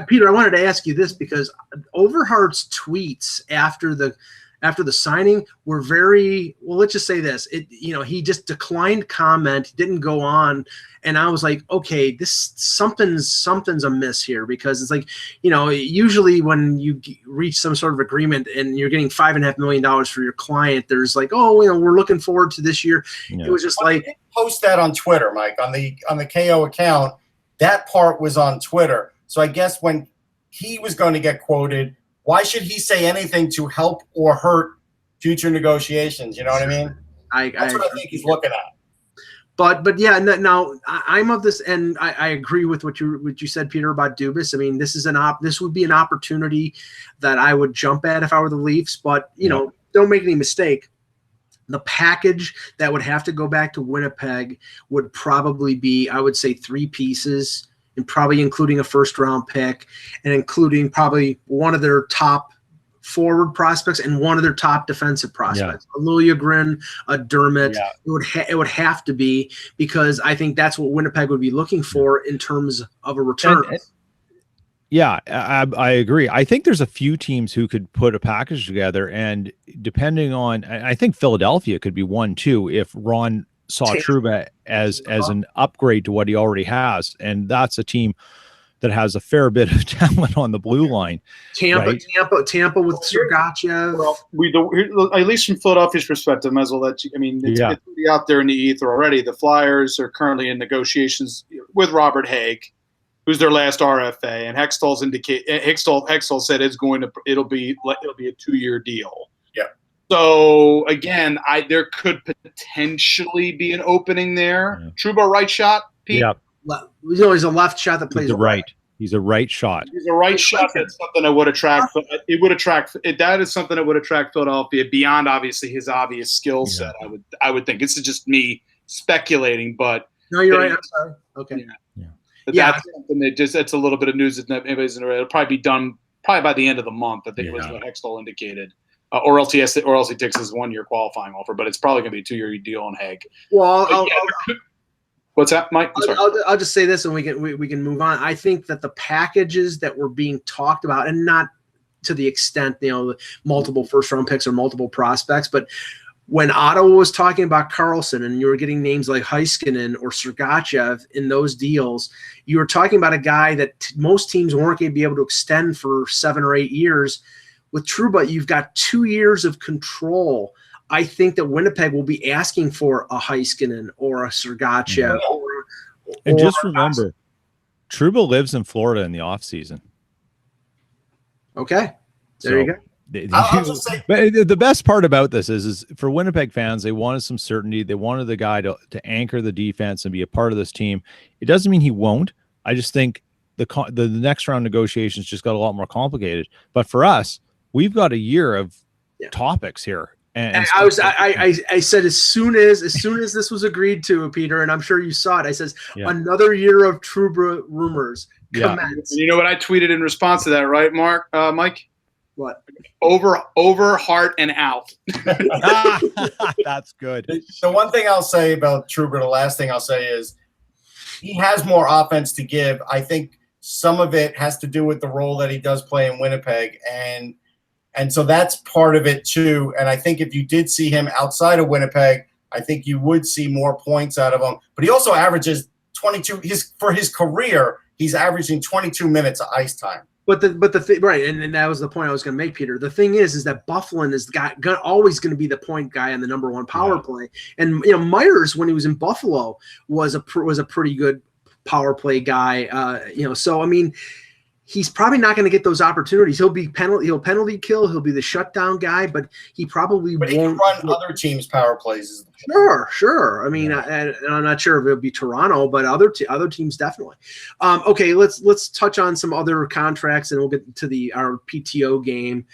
Peter, I wanted to ask you this because Overhart's tweets after the signing were very, well, let's just say this. He just declined comment, didn't go on. And I was like, okay, something's amiss here, because it's like, usually when you reach some sort of agreement and you're getting $5.5 million for your client, there's like, oh, we're looking forward to this year. Yeah. It was just like, post that on Twitter, Mike, on the KO account. That part was on Twitter. So I guess when he was going to get quoted, why should he say anything to help or hurt future negotiations? You know what I mean? That's what I think he's looking at. But yeah, now I'm of this, and I agree with what you said, Peter, about Dubas. I mean, this would be an opportunity that I would jump at if I were the Leafs. But don't make any mistake. The package that would have to go back to Winnipeg would probably be, I would say, 3 pieces, and probably including a first-round pick, and including probably one of their top forward prospects and one of their top defensive prospects. A Liljegren, a Dermott. Yeah. It would have to be, because I think that's what Winnipeg would be looking for in terms of a return. I agree. I think there's a few teams who could put a package together, and depending on, I think Philadelphia could be one too, if Ron saw Trouba as an upgrade to what he already has, and that's a team that has a fair bit of talent on the blue line. Tampa with Sergachev. Well, at least from Philadelphia's perspective, might as well let you. I mean, it's already out there in the ether already. The Flyers are currently in negotiations with Robert Haig, who's their last RFA, and Hextall said it'll be a 2-year deal. Yeah. So again, there could potentially be an opening there. Yeah. Trouba right shot, Pete. Yeah. He's a left shot that plays right. He's a right shot. He's a right shot. That's something that would attract. It would attract. That is something that would attract Philadelphia beyond obviously his obvious skill set. I would think. This is just me speculating, but no, you're right. I'm sorry. Okay. Yeah. But that's something that it's a little bit of news that anybody's in. It'll probably be done by the end of the month. I think was what Hextall indicated. Or else he takes his 1-year qualifying offer, but it's probably going to be a 2-year deal on Haig. Well, what's that, Mike? I'll just say this, and we can move on. I think that the packages that were being talked about, and not to the extent multiple first-round picks or multiple prospects, but when Ottawa was talking about Karlsson and you were getting names like Heiskanen or Sergachev in those deals, you were talking about a guy that most teams weren't going to be able to extend for 7 or 8 years. With Trouba, you've got 2 years of control. I think that Winnipeg will be asking for a Heiskanen or a Sergachev. And just remember, Trouba lives in Florida in the offseason. Okay. There you go. But the best part about this is for Winnipeg fans, they wanted some certainty. They wanted the guy to anchor the defense and be a part of this team. It doesn't mean he won't. I just think the next round negotiations just got a lot more complicated. But for us, we've got a year of topics here. And I said as soon as this was agreed to, Peter, and I'm sure you saw it, I says another year of Trouba rumors commence. You know what I tweeted in response to that, right, Mike? What? Over, heart, and out. That's good. The one thing I'll say about Trouba, the last thing I'll say is he has more offense to give. I think some of it has to do with the role that he does play in Winnipeg, and so that's part of it too. And I think if you did see him outside of Winnipeg, I think you would see more points out of him. But he also averages 22. For his career, he's averaging 22 minutes of ice time. But the thing, right, and that was the point I was going to make, Peter. The thing is that Byfuglien is always going to be the point guy on the number one power play, and Myers, when he was in Buffalo, was a pretty good power play guy. So I mean, he's probably not going to get those opportunities. He'll penalty kill. He'll be the shutdown guy, but he probably won't. He can run other teams' power plays. Sure. I mean, I'm not sure if it'll be Toronto, but other teams definitely. Okay, let's touch on some other contracts, and we'll get to our PTO game.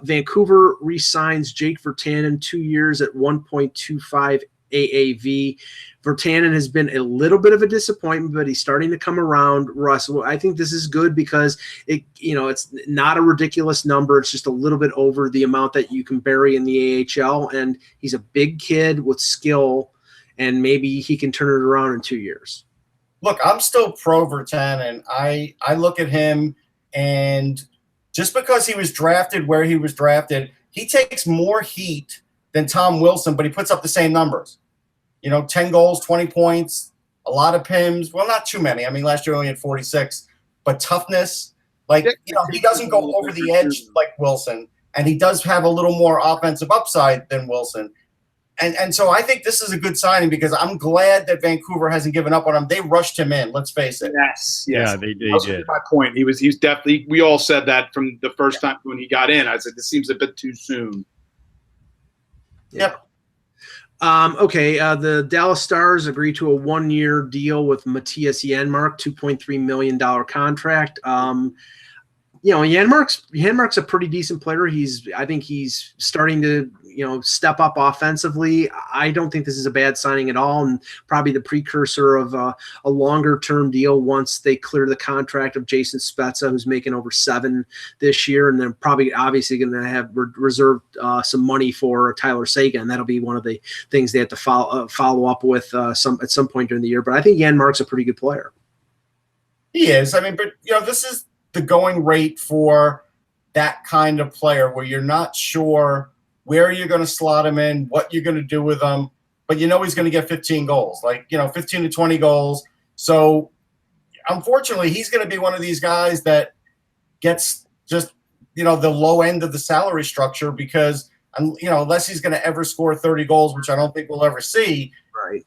Vancouver re-signs Jake Virtanen 2 years at $1.25 AAV. Virtanen has been a little bit of a disappointment, but he's starting to come around. Russ, well, I think this is good because it's not a ridiculous number. It's just a little bit over the amount that you can bury in the AHL, and he's a big kid with skill, and maybe he can turn it around in 2 years. Look, I'm still pro Virtanen. I look at him, and just because he was drafted where he was drafted, he takes more heat than Tom Wilson, but he puts up the same numbers. 10 goals, 20 points, a lot of PIMs. Well, not too many. I mean, last year only had 46. But toughness, he doesn't go over the edge like Wilson, and he does have a little more offensive upside than Wilson. And so I think this is a good signing because I'm glad that Vancouver hasn't given up on him. They rushed him in, let's face it. Yes. Yeah, they did. My point. He was definitely – we all said that from the first time when he got in. I said, this seems a bit too soon. Yep. Okay, the Dallas Stars agreed to a 1-year deal with Matthias Janmark, $2.3 million contract. Janmark's a pretty decent player. I think he's starting to step up offensively. I don't think this is a bad signing at all, and probably the precursor of a longer term deal once they clear the contract of Jason Spezza, who's making over $7 million this year, and they're probably obviously going to have reserved some money for Tyler Seguin. That'll be one of the things they have to follow up with at some point during the year. But I think Janmark's a pretty good player. He is. I mean, but this is the going rate for that kind of player where you're not sure where you're going to slot him in, what you're going to do with him, but he's going to get 15 goals, 15 to 20 goals. So unfortunately, he's going to be one of these guys that gets just, the low end of the salary structure because, unless he's going to ever score 30 goals, which I don't think we'll ever see, right?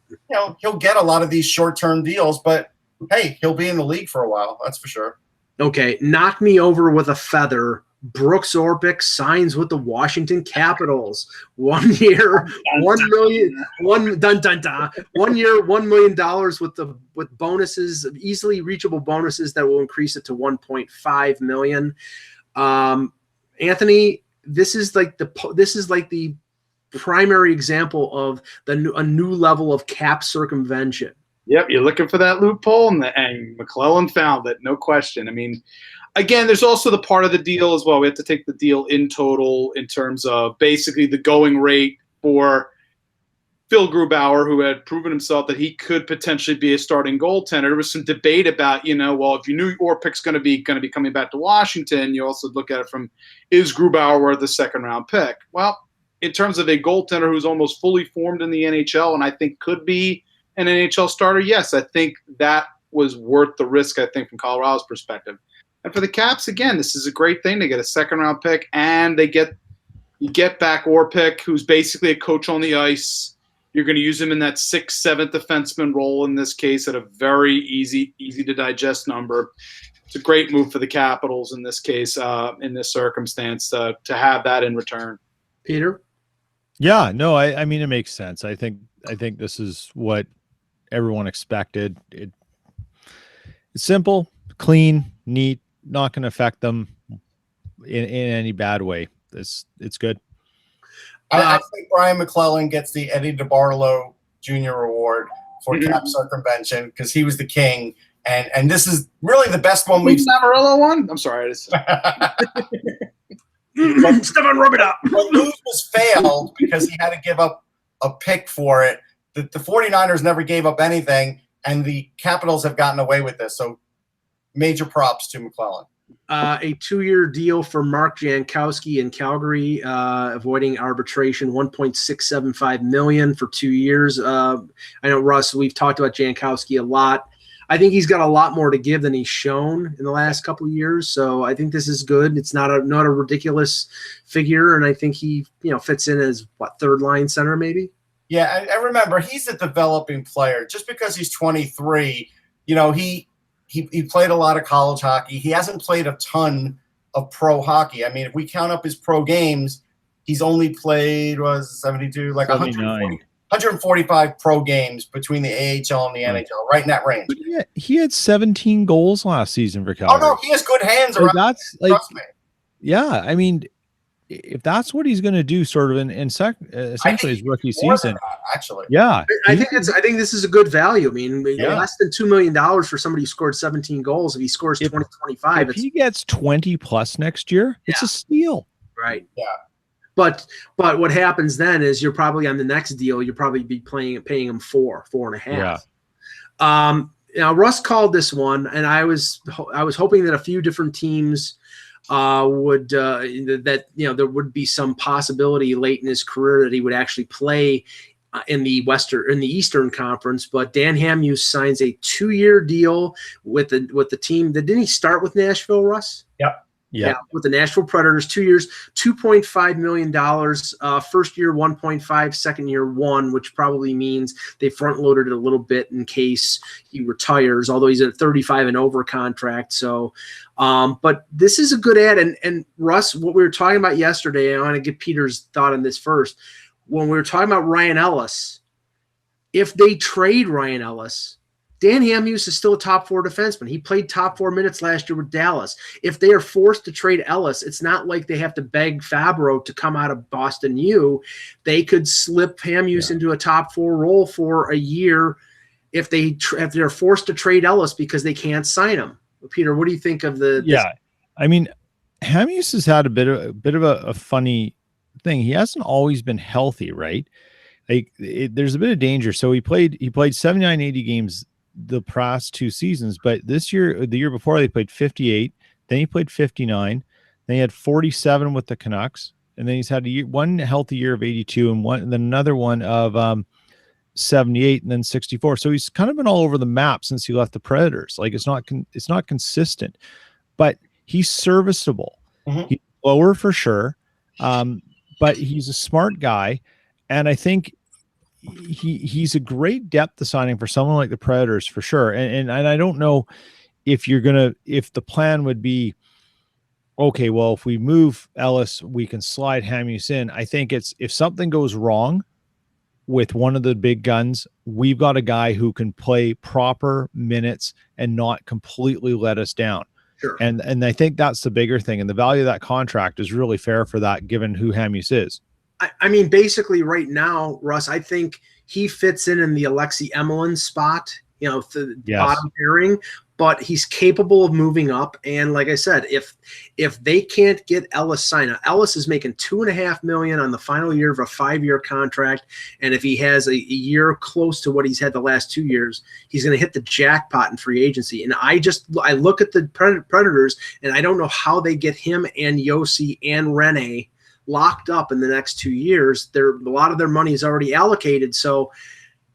He'll get a lot of these short-term deals, but hey, he'll be in the league for a while. That's for sure. Okay, knock me over with a feather. Brooks Orpik signs with the Washington Capitals. 1 year, $1 million. 1 year, $1 million with bonuses, easily reachable bonuses that will increase it to $1.5 million. Anthony, this is like the primary example of a new level of cap circumvention. Yep, you're looking for that loophole, and McClellan found it, no question. I mean, again, there's also the part of the deal as well. We have to take the deal in total in terms of basically the going rate for Phil Grubauer, who had proven himself that he could potentially be a starting goaltender. There was some debate about, if you knew Orpik's going to be coming back to Washington, you also look at it from, is Grubauer worth the second-round pick? Well, in terms of a goaltender who's almost fully formed in the NHL and I think could be an NHL starter, yes, I think that was worth the risk, I think, from Colorado's perspective. And for the Caps, again, this is a great thing. They get a second-round pick, and you get back Orpik, who's basically a coach on the ice. You're going to use him in that 6th, 7th defenseman role in this case at a very easy to digest number. It's a great move for the Capitals in this case, in this circumstance, to have that in return. Peter? Yeah, no, I mean, it makes sense. I think this is what everyone expected. It's simple, clean, neat, not going to affect them in any bad way. It's good. I think Brian McClellan gets the Eddie DeBarlo Jr. Award for cap circumvention because he was the king, and this is really the best one we've. Amarillo one. I'm sorry. Stefan, rub it up. But Luz was failed because he had to give up a pick for it. The 49ers never gave up anything, and the Capitals have gotten away with this. So major props to McClellan. A 2-year deal for Mark Jankowski in Calgary, avoiding arbitration, $1.675 million for 2 years. I know, Russ, we've talked about Jankowski a lot. I think he's got a lot more to give than he's shown in the last couple of years. So I think this is good. It's not a ridiculous figure, and I think he fits in as third line center maybe. Yeah, I remember he's a developing player. Just because he's 23, he played a lot of college hockey. He hasn't played a ton of pro hockey. I mean, if we count up his pro games, he's only played 72, like 145 pro games between the AHL and the NHL, right in that range. Yeah, he had 17 goals last season for Calgary. Oh no, he has good hands. So that's trust me. Yeah, I mean, if that's what he's going to do, sort of in essentially his rookie season, actually, yeah, I think this is a good value. I mean, less than $2 million for somebody who scored 17 goals. If he scores 25, if he gets 20 plus next year, it's a steal. Right. Yeah. But what happens then is you're probably on the next deal. You'll probably be paying him 4.5. Yeah. Now Russ called this one, and I was hoping that a few different teams would there would be some possibility late in his career that he would actually play in the Eastern Conference. But Dan Hamhuis signs a 2-year deal with the team. Didn't he start with Nashville, Russ? Yep. Yeah, with the Nashville Predators, 2 years, $2.5 million. First year, 1.5. Second year, 1, which probably means they front loaded it a little bit in case he retires. Although he's at 35 and over contract. So, but this is a good ad. And Russ, what we were talking about yesterday, I want to get Peter's thought on this first. When we were talking about Ryan Ellis, if they trade Ryan Ellis, Dan Hamhuis is still a top 4 defenseman. He played top 4 minutes last year with Dallas. If they are forced to trade Ellis, it's not like they have to beg Fabro to come out of Boston U. They could slip Hamhuis into a top 4 role for a year if they're forced to trade Ellis because they can't sign him. Peter, what do you think of the? Yeah, I mean, Hamhuis has had a bit of a funny thing. He hasn't always been healthy, right? Like there's a bit of danger. So he played 79, 80 games the past 2 seasons, but the year before they played 58, then he played 59, then he had 47 with the Canucks, and then he's had one healthy year of 82 and then another one of 78 and then 64. So he's kind of been all over the map since he left the Predators. Like it's not consistent, but he's serviceable. Mm-hmm. He's lower for sure, but he's a smart guy, and I think he's a great depth signing for someone like the Predators for sure. And I don't know if the plan would be, okay, well, if we move Ellis, we can slide Hamhuis in. I think it's, if something goes wrong with one of the big guns, we've got a guy who can play proper minutes and not completely let us down. Sure. And I think that's the bigger thing. And the value of that contract is really fair for that, given who Hamhuis is. I mean, basically right now, Russ, I think he fits in the Alexei Emelin spot, the bottom pairing, but he's capable of moving up. And like I said, if they can't get Ellis signed, Ellis is making $2.5 million on the final year of a 5-year contract. And if he has a year close to what he's had the last 2 years, he's going to hit the jackpot in free agency. And I look at the Predators and I don't know how they get him and Yossi and Rene locked up in the next 2 years. A lot of their money is already allocated. So,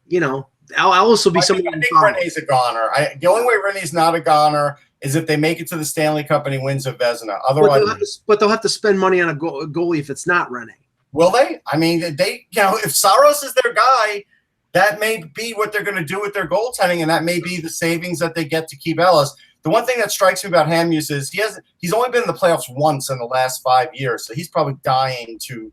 Ellis will be something. I think Rene's a goner. The only way Rene's not a goner is if they make it to the Stanley Cup and he wins a Vezina. Otherwise, but they'll have to spend money on a goalie if it's not Rene. Will they? I mean, if Saros is their guy, that may be what they're going to do with their goaltending, and that may be the savings that they get to keep Ellis. The one thing that strikes me about Hamhuis is he's only been in the playoffs once in the last 5 years, so he's probably dying to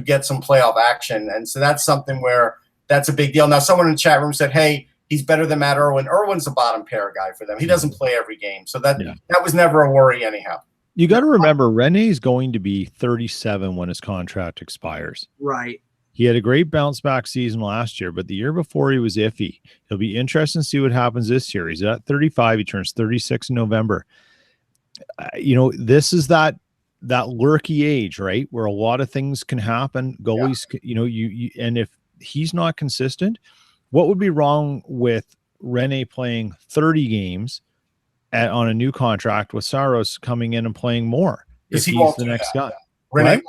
get some playoff action, and so that's something where that's a big deal. Now, someone in the chat room said, "Hey, he's better than Matt Irwin." Irwin's a bottom pair guy for them. He doesn't play every game, so that was never a worry anyhow. You got to remember, Rene is going to be 37 when his contract expires. Right. He had a great bounce back season last year, but the year before he was iffy. It'll be interesting to see what happens this year. He's at 35. He turns 36 in November. This is that lurky age, right? Where a lot of things can happen. Goalies, and if he's not consistent, what would be wrong with Rene playing 30 games on a new contract with Saros coming in and playing more if he's the next guy? Rene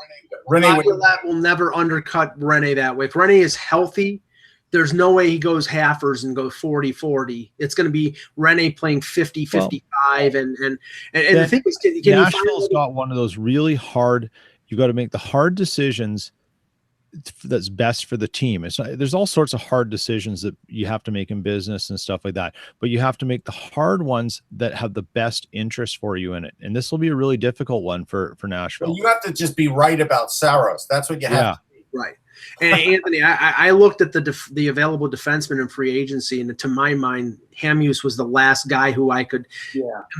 will never undercut Rene that way. If Rene is healthy, there's no way he goes halfers and goes 40-40. It's going to be Rene playing 50-55. And the thing is, Nashville's got one of those really hard, you got to make the hard decisions that's best for the team. There's all sorts of hard decisions that you have to make in business and stuff like that, but you have to make the hard ones that have the best interest for you in it. And this will be a really difficult one for Nashville. Well, you have to just be right about Saros. That's what you have to be. Right. And Anthony, I looked at the available defensemen in free agency, and to my mind, Hamhuis was the last guy who I could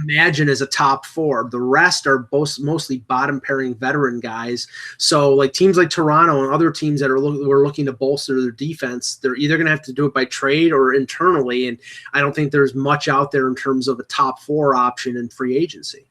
imagine as a top 4. The rest are mostly bottom pairing veteran guys. So like teams like Toronto and other teams that were looking to bolster their defense, they're either going to have to do it by trade or internally. And I don't think there's much out there in terms of a top 4 option in free agency.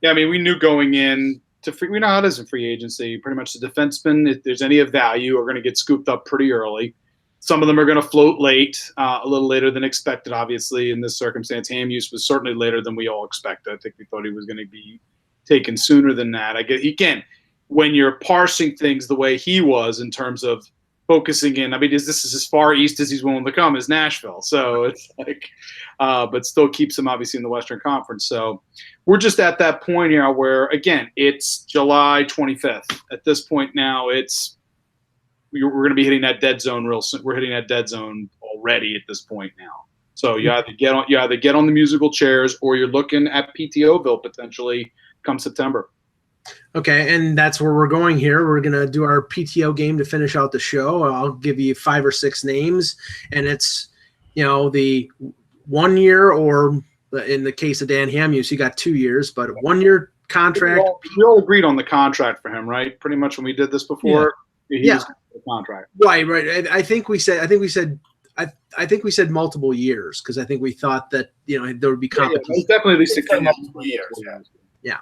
Yeah, I mean, we knew going in. We know how it is in free agency. Pretty much the defensemen, if there's any of value, are going to get scooped up pretty early. Some of them are going to float late, a little later than expected, obviously, in this circumstance. Hamhuis was certainly later than we all expected. I think we thought he was going to be taken sooner than that. Again, when you're parsing things the way he was in terms of focusing in, I mean, this is as far east as he's willing to come is Nashville. So it's like, but still keeps him obviously in the Western Conference. So we're just at that point here where, again, it's July 25th. At this point now, we're going to be hitting that dead zone real soon. We're hitting that dead zone already at this point now. So you either get on the musical chairs or you're looking at PTOville potentially come September. Okay, and that's where we're going here. We're going to do our PTO game to finish out the show. I'll give you 5 or 6 names, and it's, the 1 year, or in the case of Dan Hamhuis, you got 2 years, but 1 year contract. We all agreed on the contract for him, right? Pretty much when we did this before. Yeah. The contract. Right. I think we said multiple years because I think we thought that there would be competition. Yeah, definitely at least multiple years. Yeah.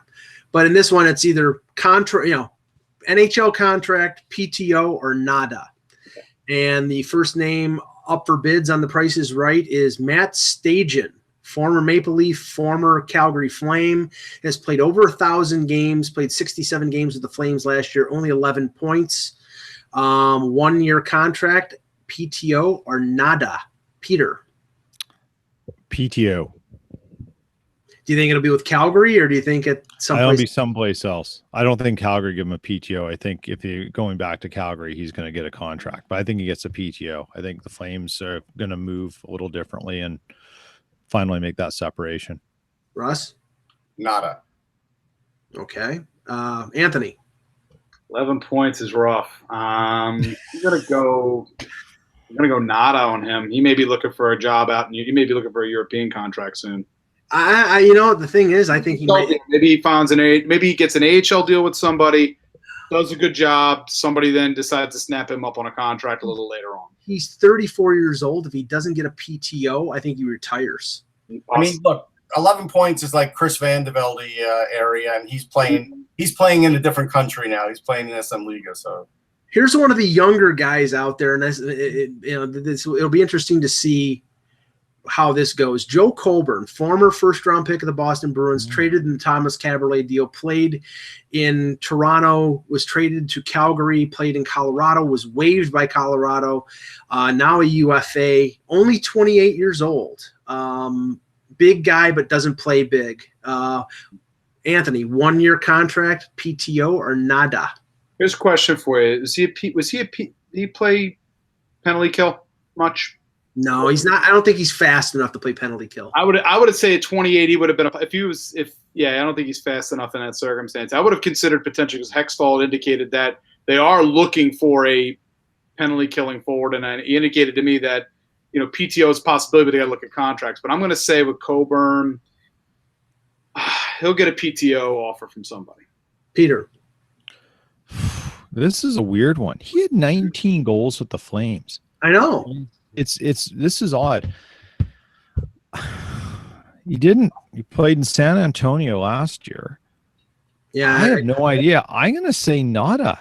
But in this one, it's either NHL contract, PTO, or nada. Okay. And the first name up for bids on The Price is Right is Matt Stajan, former Maple Leaf, former Calgary Flame, has played over 1,000 games, played 67 games with the Flames last year, only 11 points. 1 year contract, PTO, or nada. Peter. PTO. Do you think it'll be with Calgary, or do you think it It'll be someplace else? I don't think Calgary give him a PTO. I think if he's going back to Calgary, he's going to get a contract. But I think he gets a PTO. I think the Flames are going to move a little differently and finally make that separation. Russ? Nada. Okay. Anthony? 11 points is rough. I'm gonna go nada on him. He may be looking for a job out, and he may be looking for a European contract soon. The thing is, I think maybe he finds maybe he gets an AHL deal with somebody, does a good job. Somebody then decides to snap him up on a contract a little later on. He's 34 years old. If he doesn't get a PTO, I think he retires. I mean, look, 11 points is like Chris Van de Velde area, and he's playing in a different country now. He's playing in SM Liga. So here's one of the younger guys out there, and it'll be interesting to see how this goes. Joe Colburn, former first-round pick of the Boston Bruins, traded in the Thomas Caberlet deal, played in Toronto, was traded to Calgary, played in Colorado, was waived by Colorado, now a UFA, only 28 years old. Big guy, but doesn't play big. Anthony, 1 year contract, PTO, or nada? Here's a question for you: Did he play penalty kill much? No, he's not. I don't think he's fast enough to play penalty kill. I would say at 28 he would have been I don't think he's fast enough in that circumstance. I would have considered potentially, because Hextall indicated that they are looking for a penalty killing forward, and he indicated to me that PTO is a possibility, but they got to look at contracts. But I'm going to say with Coburn, he'll get a PTO offer from somebody. Peter. This is a weird one. He had 19 goals with the Flames. I know. This is odd. He played in San Antonio last year. Yeah. I have no idea. I'm going to say nada.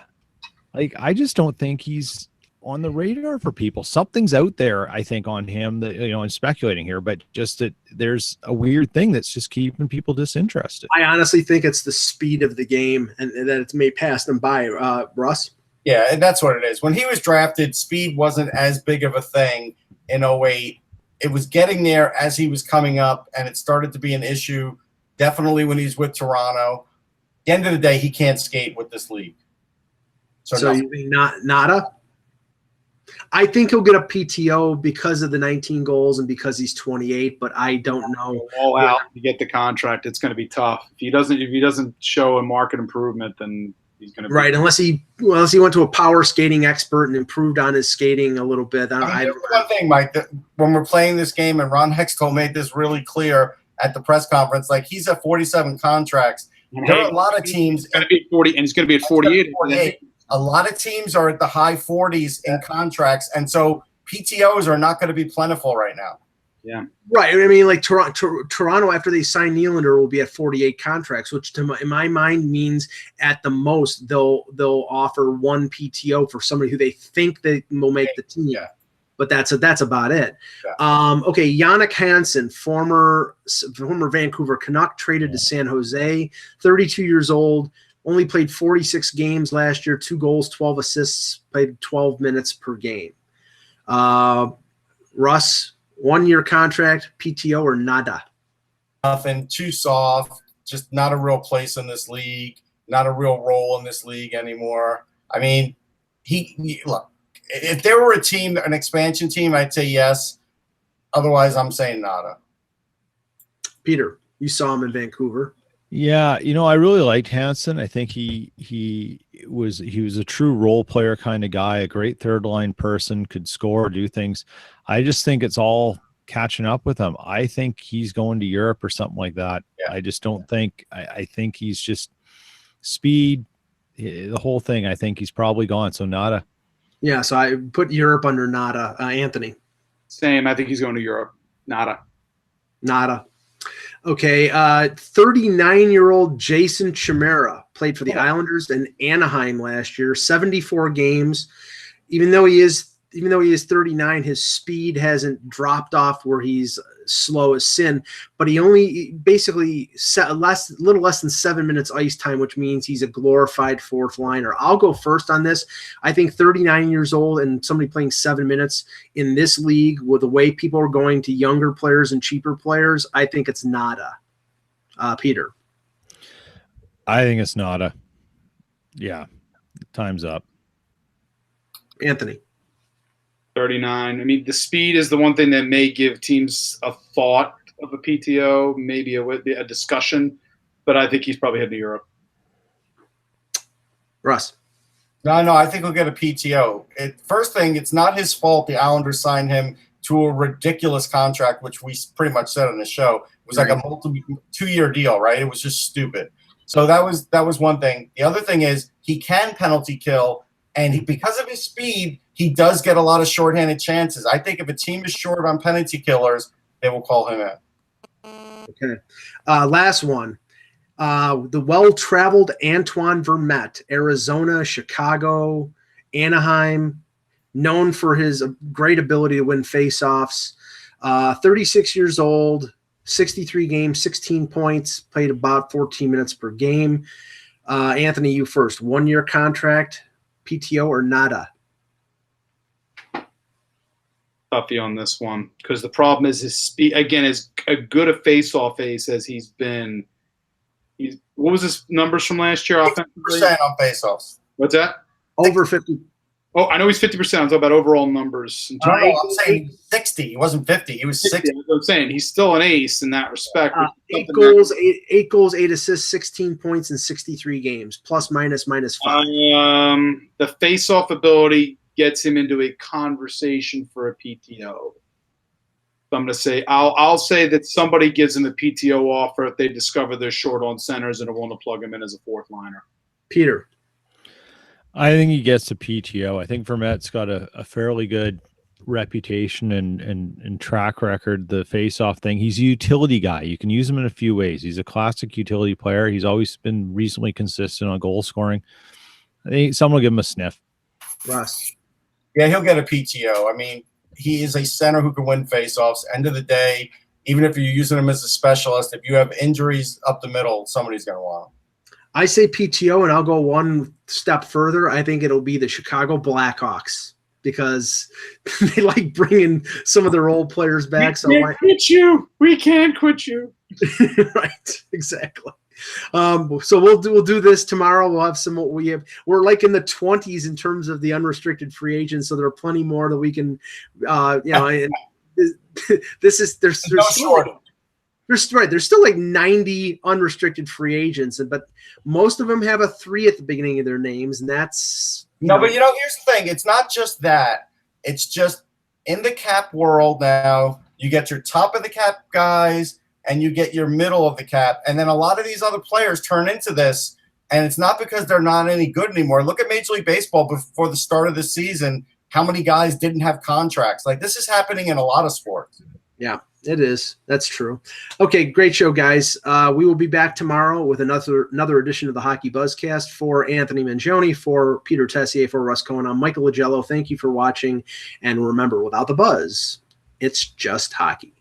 I just don't think he's on the radar for people. Something's out there, I think, on him that, I'm speculating here, but just that there's a weird thing that's just keeping people disinterested. I honestly think it's the speed of the game and that it's may pass them by. Russ? Yeah, and that's what it is. When he was drafted, speed wasn't as big of a thing in 08. It was getting there as he was coming up, and it started to be an issue definitely when he's with Toronto. At the end of the day, he can't skate with this league. So you think nada? I think he'll get a PTO because of the 19 goals and because he's 28, but I don't know. All out to get the contract, it's going to be tough. If he doesn't show a market improvement, then he's going to right. Unless he went to a power skating expert and improved on his skating a little bit. There's one thing, Mike, that when we're playing this game, and Ron Hextall made this really clear at the press conference, like he's at 47 contracts. There are a lot of teams. It's going to be at 40, and it's going to be at 48. A lot of teams are at the high 40s in contracts, and so PTOs are not going to be plentiful right now. Yeah. Right. I mean, like Toronto, after they sign Nylander, will be at 48 contracts, which in my mind means at the most they'll offer one PTO for somebody who they think they will make the team. Yeah. But that's about it. Yeah. Okay, Jannik Hansen, former Vancouver Canuck, traded to San Jose, 32 years old, only played 46 games last year, 2 goals, 12 assists, played 12 minutes per game. Russ, 1-year contract, PTO or nada? Nothing, too soft, just not a real place in this league, not a real role in this league anymore. I mean, he look, if there were a team, an expansion team, I'd say yes. Otherwise, I'm saying nada. Peter, you saw him in Vancouver. Yeah, I really liked Hansen. I think he was a true role player kind of guy, a great third line person, could score, do things. I just think it's all catching up with him. I think he's going to Europe or something like that. Yeah. I just don't think. I think he's just speed, the whole thing. I think he's probably gone. So nada. Yeah, so I put Europe under nada. Anthony. Same. I think he's going to Europe. Nada. Okay, 39-year-old Jason Chimera played for the Islanders and Anaheim last year, 74 games. Even though he is 39, his speed hasn't dropped off where he's slow as sin, but he only basically little less than 7 minutes ice time, which means he's a glorified fourth liner. I'll go first on this. I think 39 years old and somebody playing 7 minutes in this league with the way people are going to younger players and cheaper players, I think it's nada. Peter. I think it's nada. Yeah. Time's up. Anthony. 39. I mean, the speed is the one thing that may give teams a thought of a PTO, maybe a discussion, but I think he's probably heading to Europe. Russ. No, I think he'll get a PTO. First thing, it's not his fault the Islanders signed him to a ridiculous contract, which we pretty much said on the show. It was like a 2-year deal, right? It was just stupid. So that was one thing. The other thing is he can penalty kill, and because of his speed, he does get a lot of shorthanded chances. I think if a team is short on penalty killers, they will call him in. Okay. Last one. The well-traveled Antoine Vermette, Arizona, Chicago, Anaheim, known for his great ability to win faceoffs. 36 years old, 63 games, 16 points, played about 14 minutes per game. Anthony, you first. 1-year contract, PTO or nada? Toughy on this one because the problem is his speed. Again, as good a face-off ace as he's been. What was his numbers from last year offensively? 50% on faceoffs. What's that? Over 50. Oh, I know he's 50%. I'm talking about overall numbers. I'm saying 60. He wasn't 50. He was 60. That's what I'm saying. He's still an ace in that respect. 8 goals, 8 assists, 16 points in 63 games, plus minus -5. The face-off ability gets him into a conversation for a PTO. So I'm going to say I'll say that somebody gives him a PTO offer if they discover they're short on centers and are willing to plug him in as a fourth liner. Peter. I think he gets a PTO. I think Vermette's got a fairly good reputation and track record. The face-off thing, he's a utility guy. You can use him in a few ways. He's a classic utility player. He's always been reasonably consistent on goal scoring. I think someone will give him a sniff. Russ. Yeah, he'll get a PTO. I mean, he is a center who can win faceoffs. End of the day, even if you're using him as a specialist, if you have injuries up the middle, somebody's going to want him. I say PTO, and I'll go one step further. I think it'll be the Chicago Blackhawks because they like bringing some of their old players back. We can't quit you. Right, exactly. So we'll do this tomorrow. We'll have some. We're like in the 20s in terms of the unrestricted free agents, so there are plenty more that we can. There's There's still like 90 unrestricted free agents, but most of them have a 3 at the beginning of their names, and that's but here's the thing. It's not just that. It's just in the cap world now, you get your top of the cap guys and you get your middle of the cap. And then a lot of these other players turn into this, and it's not because they're not any good anymore. Look at Major League Baseball before the start of the season, how many guys didn't have contracts. Like, this is happening in a lot of sports. Yeah, it is. That's true. Okay, great show, guys. We will be back tomorrow with another edition of the Hockey Buzzcast. For Anthony Mangione, for Peter Tessier, for Russ Cohen, I'm Michael Agello. Thank you for watching. And remember, without the buzz, it's just hockey.